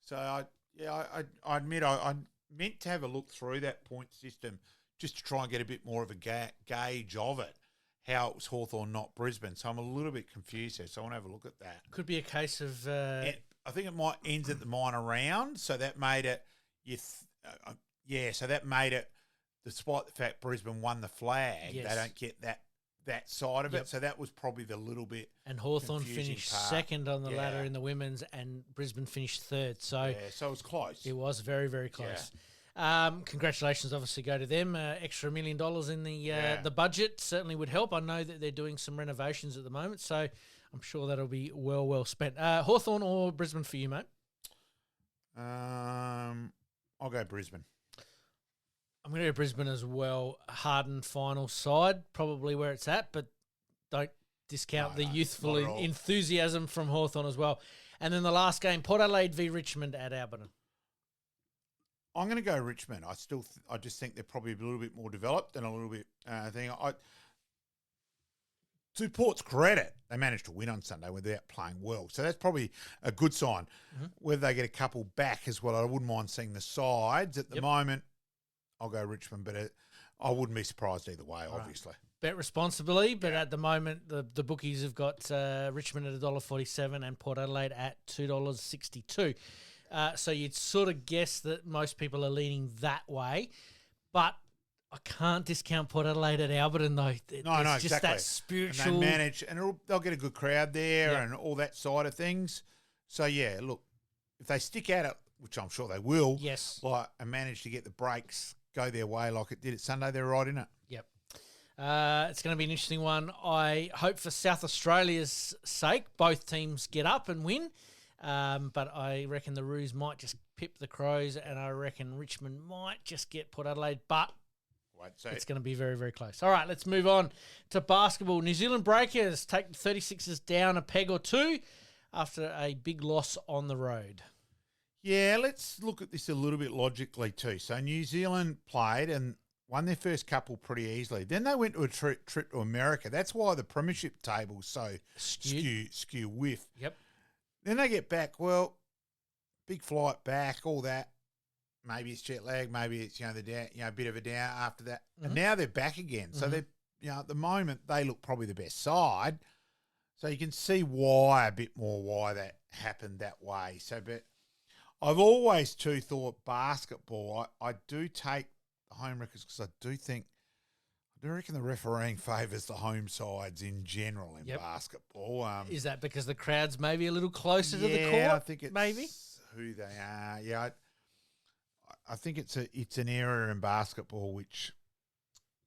So Yeah, I admit I meant to have a look through that point system just to try and get a bit more of a gauge of it, how it was Hawthorn, not Brisbane. So I'm a little bit confused there, so I want to have a look at that. Could be a case of... I think it might ends at the minor round, so that made it... so that made it, despite the fact Brisbane won the flag, Yes. they don't get that side of Yep. it. So that was probably the little bit... And Hawthorn confusing finished part. second on the Yeah. ladder in the women's, and Brisbane finished third. So Yeah, so it was close. it was very, very close. Congratulations, obviously, go to them. Extra $1 million in the budget certainly would help. I know that they're doing some renovations at the moment, so I'm sure that'll be well spent. Hawthorn or Brisbane for you, mate? I'll go Brisbane. I'm going to go Brisbane as well. Hardened final side, probably where it's at, but don't discount the youthful not at all. enthusiasm from Hawthorn as well. And then the last game, Port Adelaide v Richmond at Alberton. I'm going to go Richmond. I just think they're probably a little bit more developed and a little bit to Port's credit, they managed to win on Sunday without playing well. So that's probably a good sign. Mm-hmm. Whether they get a couple back as well, I wouldn't mind seeing the sides. At the moment, I'll go Richmond, but I wouldn't be surprised either way, obviously. Bet responsibly, but at the moment, the bookies have got Richmond at $1.47 and Port Adelaide at $2.62. So you'd sort of guess that most people are leaning that way, but I can't discount Port Adelaide at Alberton, though. No, just exactly. that spiritual... And they manage, and they'll get a good crowd there and all that side of things. So, yeah, look, if they stick at it, which I'm sure they will, Yes. and manage to get the breaks, go their way like it did at Sunday, they're right in it. Yep. It's going to be an interesting one. I hope for South Australia's sake, both teams get up and win. But I reckon the Roos might just pip the Crows, and I reckon Richmond might just get Port Adelaide, but it's going to be very, very close. All right, let's move on to basketball. New Zealand Breakers take the 36ers down a peg or two after a big loss on the road. Yeah, let's look at this a little bit logically too. So New Zealand played and won their first couple pretty easily. Then they went to a trip to America. That's why the premiership table's so skew with. Yep. Then they get back, well, big flight back, all that. Maybe it's jet lag, maybe it's a bit of a down after that. Mm-hmm. And now they're back again. So they're at the moment they look probably the best side. So you can see why that happened that way. So, but I've always too thought basketball. I do take the home records because I do reckon the refereeing favours the home sides in general in basketball. Is that because the crowd's maybe a little closer to the court? Yeah, I think it's maybe who they are. Yeah, I think it's an area in basketball which,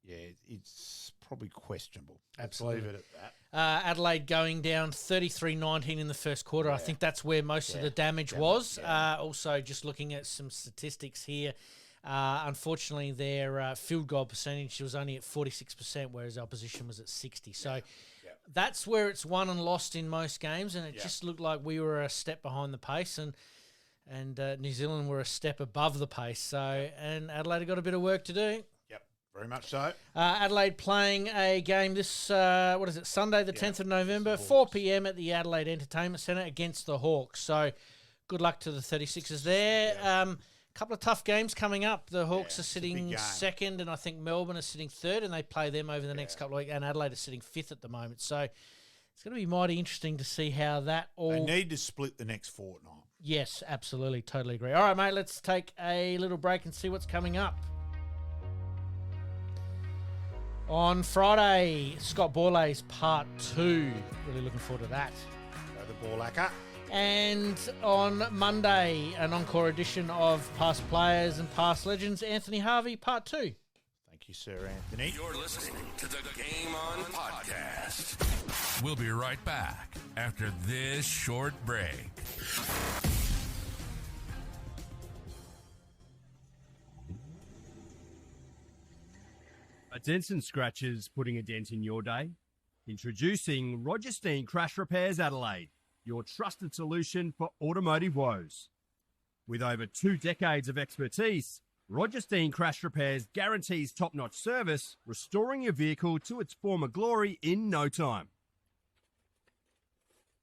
it's probably questionable. Absolutely. Let's leave it at that. Adelaide going down 33-19 in the first quarter. I think that's where most of the damage was. Also, just looking at some statistics here, unfortunately, their field goal percentage was only at 46%, whereas the opposition was at 60%. So that's where it's won and lost in most games, and it just looked like we were a step behind the pace, and New Zealand were a step above the pace. So, and Adelaide have got a bit of work to do. Yep, very much so. Adelaide playing a game this, Sunday the 10th of November, 4 p.m. at the Adelaide Entertainment Centre against the Hawks. So good luck to the 36ers there. Couple of tough games coming up. The Hawks are sitting second, and I think Melbourne are sitting third, and they play them over the next couple of weeks, and Adelaide are sitting fifth at the moment. So it's going to be mighty interesting to see how that all... They need to split the next fortnight. Yes, absolutely. Totally agree. All right, mate, let's take a little break and see what's coming up. On Friday, Scott BORLACE Part 2. Really looking forward to that. Go the BORLACE. And on Monday, an encore edition of Past Players and Past Legends, Anthony Harvey Part 2. Thank you, Sir Anthony. You're listening to the Game On Podcast. We'll be right back after this short break. A dents and scratches putting a dent in your day? Introducing Roger Steen Crash Repairs Adelaide, your trusted solution for automotive woes. With over 2 decades of expertise, Roger Steen Crash Repairs guarantees top-notch service, restoring your vehicle to its former glory in no time.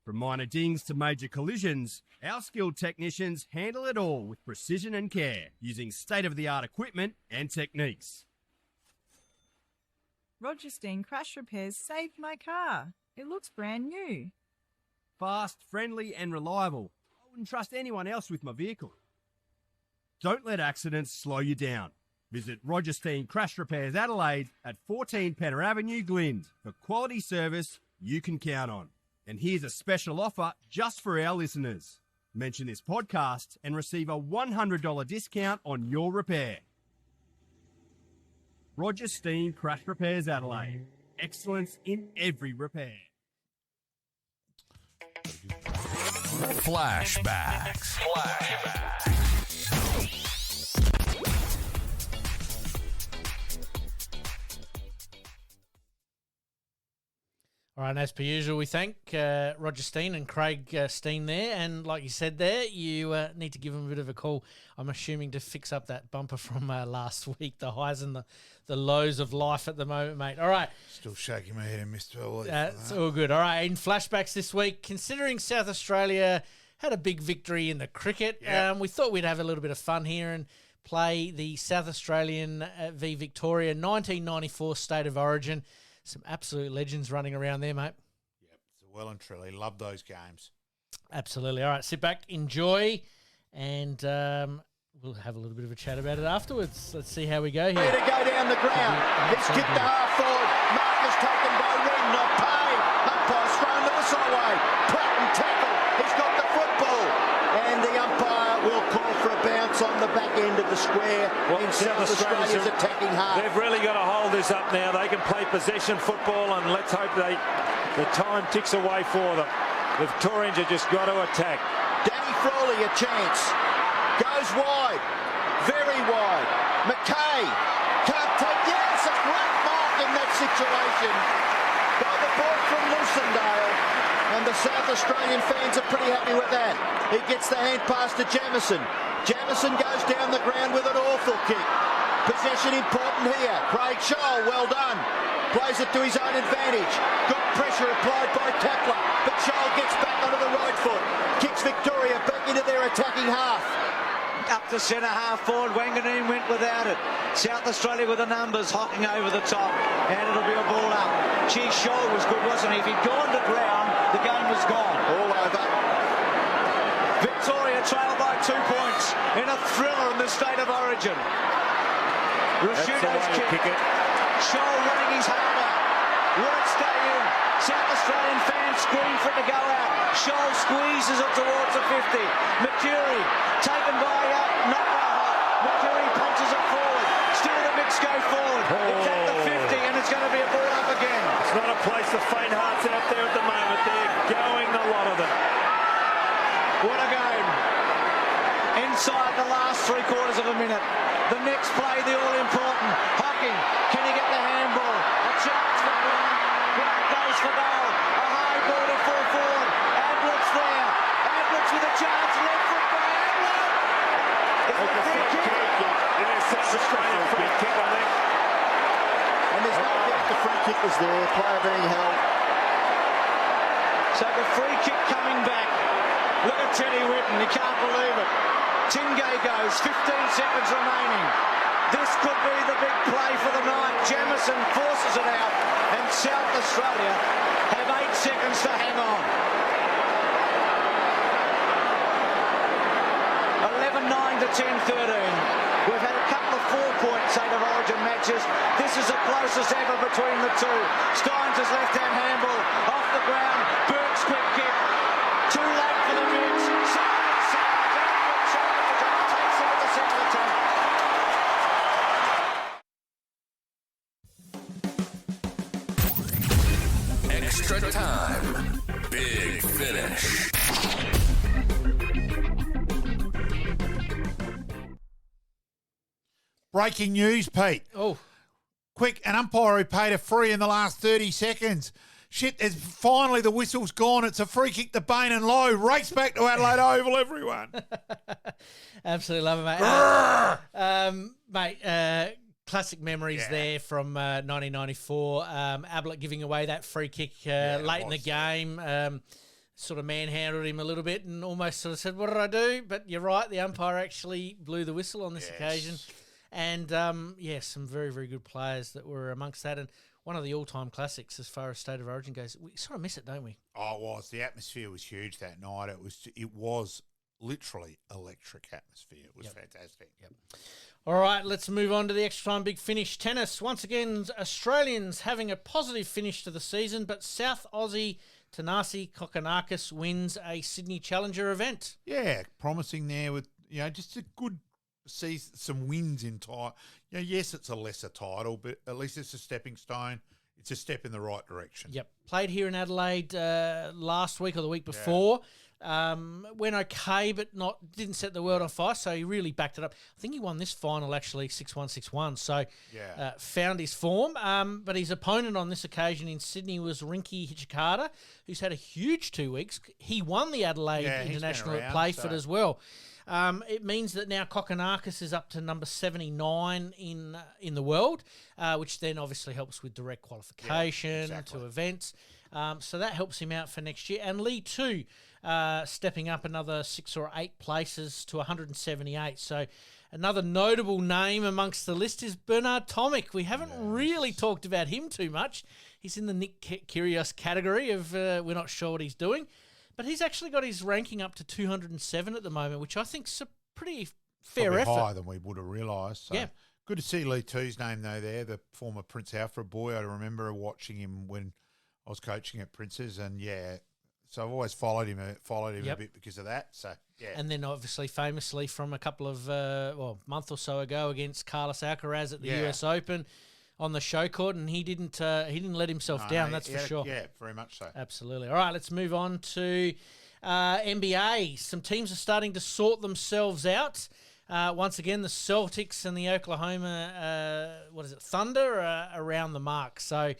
From minor dings to major collisions, our skilled technicians handle it all with precision and care, using state-of-the-art equipment and techniques. Roger Steen Crash Repairs saved my car. It looks brand new. Fast, friendly and reliable. I wouldn't trust anyone else with my vehicle. Don't let accidents slow you down. Visit Roger Steen Crash Repairs Adelaide at 14 Penner Avenue, Glynde, for quality service you can count on. And here's a special offer just for our listeners. Mention this podcast and receive a $100 discount on your repair. Roger Steen Crash Repairs Adelaide. Excellence in every repair. Flashbacks. All right, and as per usual, we thank Roger Steen and Craig Steen there. And like you said there, you need to give them a bit of a call, I'm assuming, to fix up that bumper from last week, the highs and the lows of life at the moment, mate. All right. Still shaking my head, Mr. Elliott. It's all good. All right, in flashbacks this week, considering South Australia had a big victory in the cricket, we thought we'd have a little bit of fun here and play the South Australian v Victoria 1994 State of Origin. Some absolute legends running around there, mate. Yep, so well and truly. Love those games. Absolutely. All right, sit back, enjoy, and we'll have a little bit of a chat about it afterwards. Let's see how we go here. Ready to go down the ground. It's kicked to half forward. Marcus taken by Ring, not paid. Umpire's thrown the whistle away. Platten tackle. He's got the football. And the umpire will call for a bounce on the back end of the square. In South Australia's attacking half. They've really got to hold this up now. They can play possession football, and let's hope the time ticks away for them. The Victorians have just got to attack. Danny Frawley a chance. Goes wide. Very wide. McKay can't take. Yes, a great mark in that situation by the boy from Lucendale. And the South Australian fans are pretty happy with that. He gets the hand pass to Jamison. Jamison goes down the ground with an awful kick. Possession important here. Craig Scholl, well done. Plays it to his own advantage. Good pressure applied by Kapler. But Scholl gets back onto the right foot. Kicks Victoria back into their attacking half. Up to centre half forward. Wanganeen went without it. South Australia with the numbers hocking over the top. And it'll be a ball up. Gee, Scholl was good, wasn't he? If he'd gone to ground, the game was gone. All over. Victoria trailed by 2 points in a thriller in the State of Origin. Rashudo's kick. Scholl running his heart out. Will it stay in? South Australian fans scream for it to go out. Scholl squeezes it towards the 50. Mercury taken by not by Hot. Mercury punches it forward. Still the mix go forward. It's at the 50 and it's going to be a ball up again. It's not a place for faint hearts out there at the moment. They're going, a lot of them. What a game. Inside the last 3/4 of a minute. The next play, the all-important. Hocking. Can he get the handball? A chance for Brown. Brown goes for goal. A high ball to full forward. Adlet's there. Adlet's with a chance. Left foot by Adlet. It's a free kick. It is South Australian free kick, I think. And there's no doubt the free kick was there. Player being held. So the free kick coming back. Look at Teddy Whitten. He can't believe it. Tingay goes. 15 seconds remaining. This could be the big play for the night. Jamison forces it out. And South Australia have 8 seconds to hang on. 11-9 to 10-13. We've had a couple of 4-point State of Origin matches. This is the closest ever between the two. Steins' left-hand handball off the ground. Burke's quick kick. Too late for the mix. Takes it at the centre attempt. Extra time. Big finish. Breaking news, Pete. Oh, Quick, an umpire who paid a free in the last 30 seconds. Shit, there's finally the whistle's gone. It's a free kick to Bain and Lowe. Race back to Adelaide Oval, everyone. absolutely love it, mate. Mate, classic memories there from 1994. Ablett giving away that free kick late in the game. sort of manhandled him a little bit and almost sort of said, "What did I do?" But you're right, the umpire actually blew the whistle on this occasion. And, some very, very good players that were amongst that. And one of the all-time classics as far as State of Origin goes. We sort of miss it, don't we? Oh, it was. The atmosphere was huge that night. It was literally electric atmosphere. It was fantastic. Yep. All right, let's move on to the extra time big finish. Tennis. Once again, Australians having a positive finish to the season, but South Aussie Tanasi Kokonakis wins a Sydney Challenger event. Yeah, promising there with, just a good see some wins in title. Yes, it's a lesser title, but at least it's a stepping stone. It's a step in the right direction. Yep. Played here in Adelaide last week or the week before. Went okay, but didn't set the world on fire, so he really backed it up. I think he won this final actually 6-1, 6-1, so found his form. But his opponent on this occasion in Sydney was Rinky Hijikata, who's had a huge 2 weeks. He won the Adelaide International at Playford as well. It means that now Kokonakis is up to number 79 in the world, which then obviously helps with direct qualification to events. So that helps him out for next year. And Lee too, stepping up another 6 or 8 places to 178. So another notable name amongst the list is Bernard Tomic. We haven't really talked about him too much. He's in the Nick Kyrgios category of we're not sure what he's doing. But he's actually got his ranking up to 207 at the moment, which I think is a pretty fair effort. Higher than we would have realised. So good to see Lee Too's name, though, there, the former Prince Alfred boy. I remember watching him when I was coaching at Prince's, and so I've always followed him a bit because of that. So, And then obviously famously from a couple of, month or so ago against Carlos Alcaraz at the US Open on the show court, and he didn't let himself down, that's for sure. Yeah, very much so. Absolutely. All right, let's move on to NBA. Some teams are starting to sort themselves out. Once again, the Celtics and the Oklahoma, Thunder are around the mark. So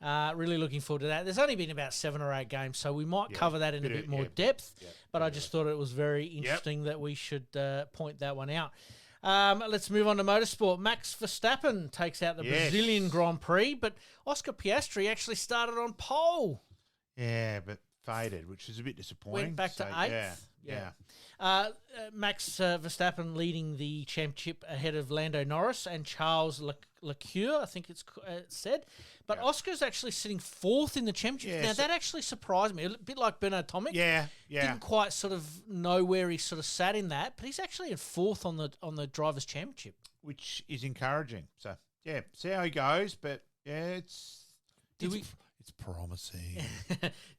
really looking forward to that. There's only been about 7 or 8 games, so we might cover that in a bit more depth. But I just thought it was very interesting that we should point that one out. Let's move on to motorsport. Max Verstappen takes out the Brazilian Grand Prix, but Oscar Piastri actually started on pole. Yeah, but faded, which is a bit disappointing. Went back to 8th. Max Verstappen leading the championship ahead of Lando Norris and Charles Leclerc, I think it's said. But Oscar's actually sitting 4th in the championship. Now, that actually surprised me. A bit like Bernard Tomic. Didn't quite sort of know where he sort of sat in that, but he's actually in 4th on the Drivers' Championship. Which is encouraging. So, see how he goes. But, it's promising.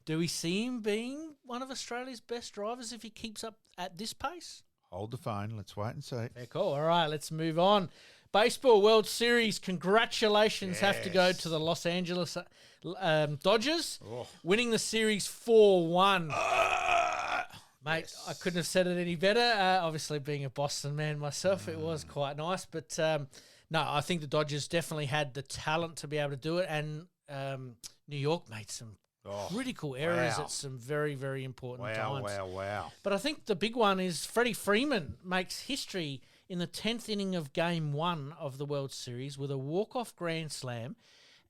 Do we see him being one of Australia's best drivers if he keeps up at this pace? Hold the phone. Let's wait and see. Yeah, cool. All right, let's move on. Baseball World Series, congratulations have to go to the Los Angeles Dodgers, winning the series 4-1. Mate, I couldn't have said it any better. Obviously, being a Boston man myself, it was quite nice. But, no, I think the Dodgers definitely had the talent to be able to do it. And New York made some critical errors at some very, very important times. Wow. But I think the big one is Freddie Freeman makes history in the 10th inning of Game 1 of the World Series with a walk-off grand slam.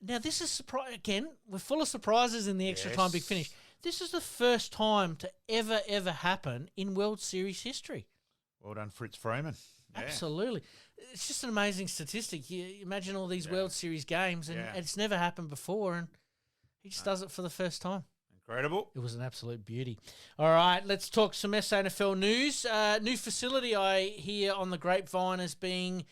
Now, this is again, we're full of surprises in the extra time big finish. This is the first time to ever happen in World Series history. Well done, Fritz Freeman. Yeah. Absolutely. It's just an amazing statistic. You imagine all these World Series games, and it's never happened before, and he just does it for the first time. Incredible. It was an absolute beauty. All right, let's talk some SANFL news. New facility I hear on the grapevine is being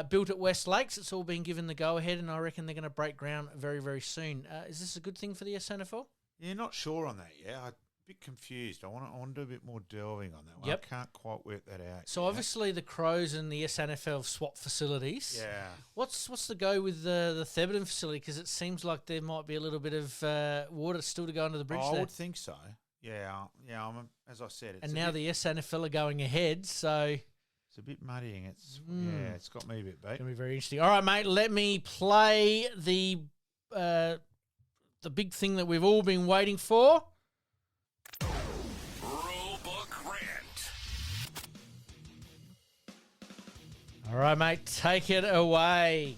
built at West Lakes. It's all been given the go-ahead, and I reckon they're going to break ground very, very soon. Is this a good thing for the SANFL? Yeah, not sure on that. Yeah, I'm a bit confused. I want to do a bit more delving on that one. Yep. I can't quite work that out. So obviously the Crows and the SANFL swap facilities. Yeah. What's the go with the Thebarton facility? Because it seems like there might be a little bit of water still to go under the bridge there. I would think so. Yeah. As I said, and now the SANFL are going ahead, so it's a bit muddying. It's got me a bit beat. It's gonna be very interesting. All right, mate. Let me play the big thing that we've all been waiting for. Rulebook Rant. All right, mate. Take it away.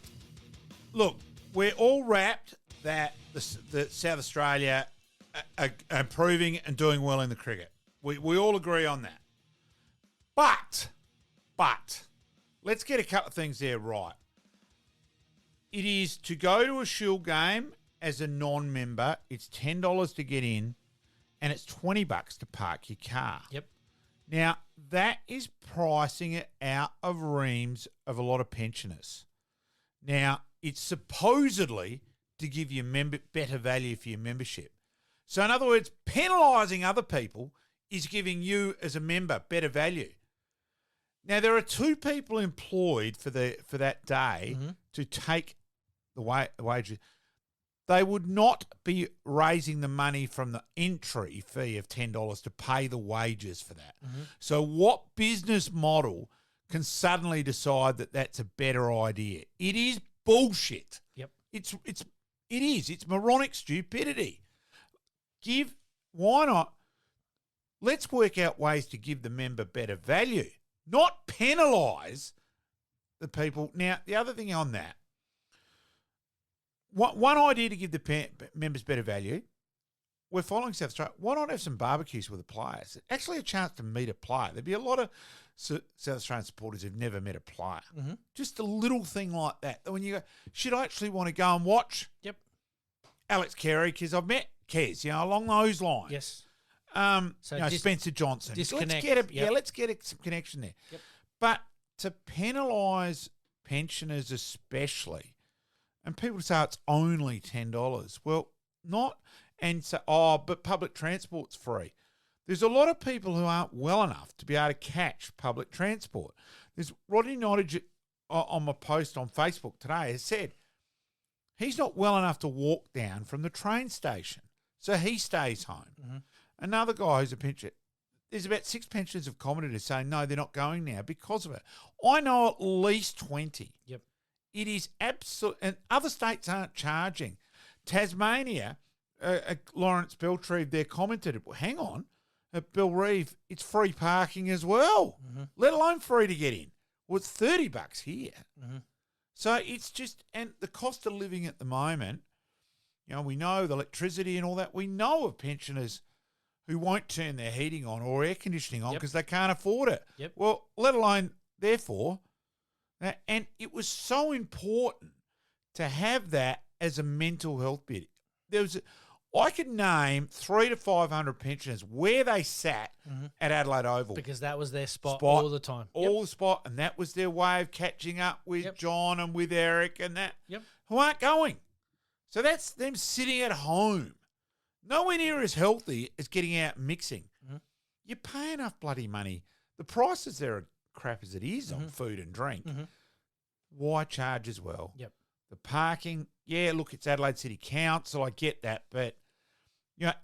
Look, we're all wrapped that the South Australia improving and doing well in the cricket. We all agree on that. But, let's get a couple of things there right. It is to go to a Shield game as a non-member, it's $10 to get in, and it's $20 to park your car. Yep. Now, that is pricing it out of reams of a lot of pensioners. Now, it's supposedly to give you better value for your membership. So, in other words, penalising other people is giving you, as a member, better value. Now, there are two people employed for that day to take the wages. They would not be raising the money from the entry fee of $10 to pay the wages for that. So what business model can suddenly decide that that's a better idea? It is bullshit. Yep. It is. It's moronic stupidity. Why not? Let's work out ways to give the member better value, not penalise the people. Now, the other thing on that, one idea to give the members better value, we're following South Australia. Why not have some barbecues with the players? Actually a chance to meet a player. There'd be a lot of South Australian supporters who've never met a player. Just a little thing like that. When you go, should I actually want to go and watch Alex Carey, because I've met Kez, along those lines. Yes. So Spencer Johnson. Disconnect. Let's get some connection there. Yep. But to penalise pensioners especially, and people say it's only $10. Well, not, and say, but public transport's free. There's a lot of people who aren't well enough to be able to catch public transport. There's Rodney Nottage on my post on Facebook today has said he's not well enough to walk down from the train station, so he stays home. Another guy who's a pensioner, there's about 6 pensioners have commented as saying, no, they're not going now because of it. I know at least 20. Yep. It is absolute, and other states aren't charging. Tasmania, Lawrence Beltrieve there commented, well, hang on, at Belrive, it's free parking as well, let alone free to get in. Well, it's $30 here. So it's just, and the cost of living at the moment, we know the electricity and all that. We know of pensioners who won't turn their heating on or air conditioning on because they can't afford it. Yep. Well, let alone, therefore, and it was so important to have that as a mental health bit. I could name 300 to 500 pensioners where they sat at Adelaide Oval. Because that was their spot all the time. All the spot, and that was their way of catching up with John and with Eric and that, who aren't going. So that's them sitting at home. Nowhere near as healthy as getting out and mixing. You pay enough bloody money. The prices there are crap as it is on food and drink. Why charge as well? Yep. The parking, look, it's Adelaide City Council. I get that. But,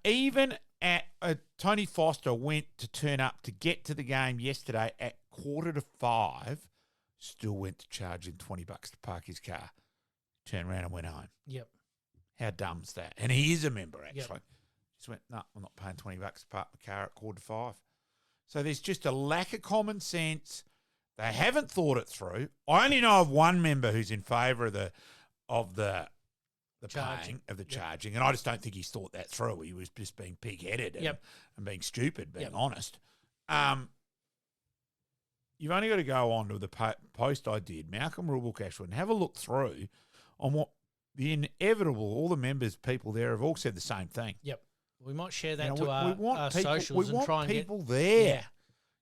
even at Tony Foster went to turn up to get to the game yesterday at 4:45, still went to charge him $20 to park his car. Turned around and went home. Yep. How dumb's that? And he is a member, actually. Just went, no, I'm not paying $20 to park my car at 4:45. So there's just a lack of common sense. They haven't thought it through. I only know of one member who's in favour of the charging, and I just don't think he's thought that through. He was just being pig-headed and being stupid, being honest. You've only got to go on to the post I did, Malcolm Rulebook Ashwood, and have a look through on what the inevitable, all the members, people there have all said the same thing. Yep. We might share that to our socials and try and get people there. Yeah.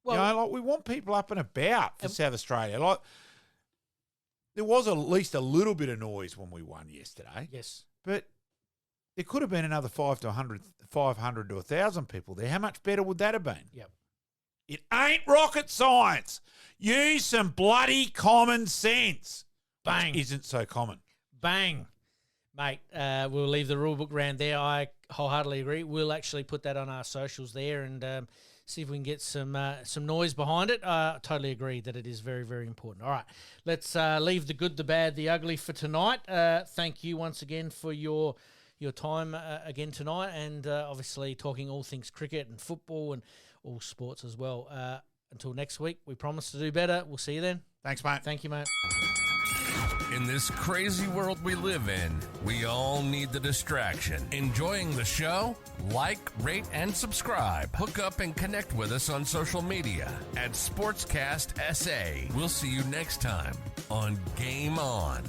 Well, we want people up and about for South Australia. There was at least a little bit of noise when we won yesterday. Yes. But there could have been another 500 to 1,000 people there. How much better would that have been? Yep. It ain't rocket science. Use some bloody common sense. Bang. Which isn't so common. Bang. Mate, we'll leave the rule book round there. I wholeheartedly agree. We'll actually put that on our socials there and see if we can get some noise behind it. I totally agree that it is very, very important. All right, let's leave the good, the bad, the ugly for tonight. Thank you once again for your time again tonight and obviously talking all things cricket and football and all sports as well. Until next week, we promise to do better. We'll see you then. Thanks, mate. Thank you, mate. In this crazy world we live in, we all need the distraction. Enjoying the show? Like, rate, and subscribe. Hook up and connect with us on social media at SportsCast SA. We'll see you next time on Game On.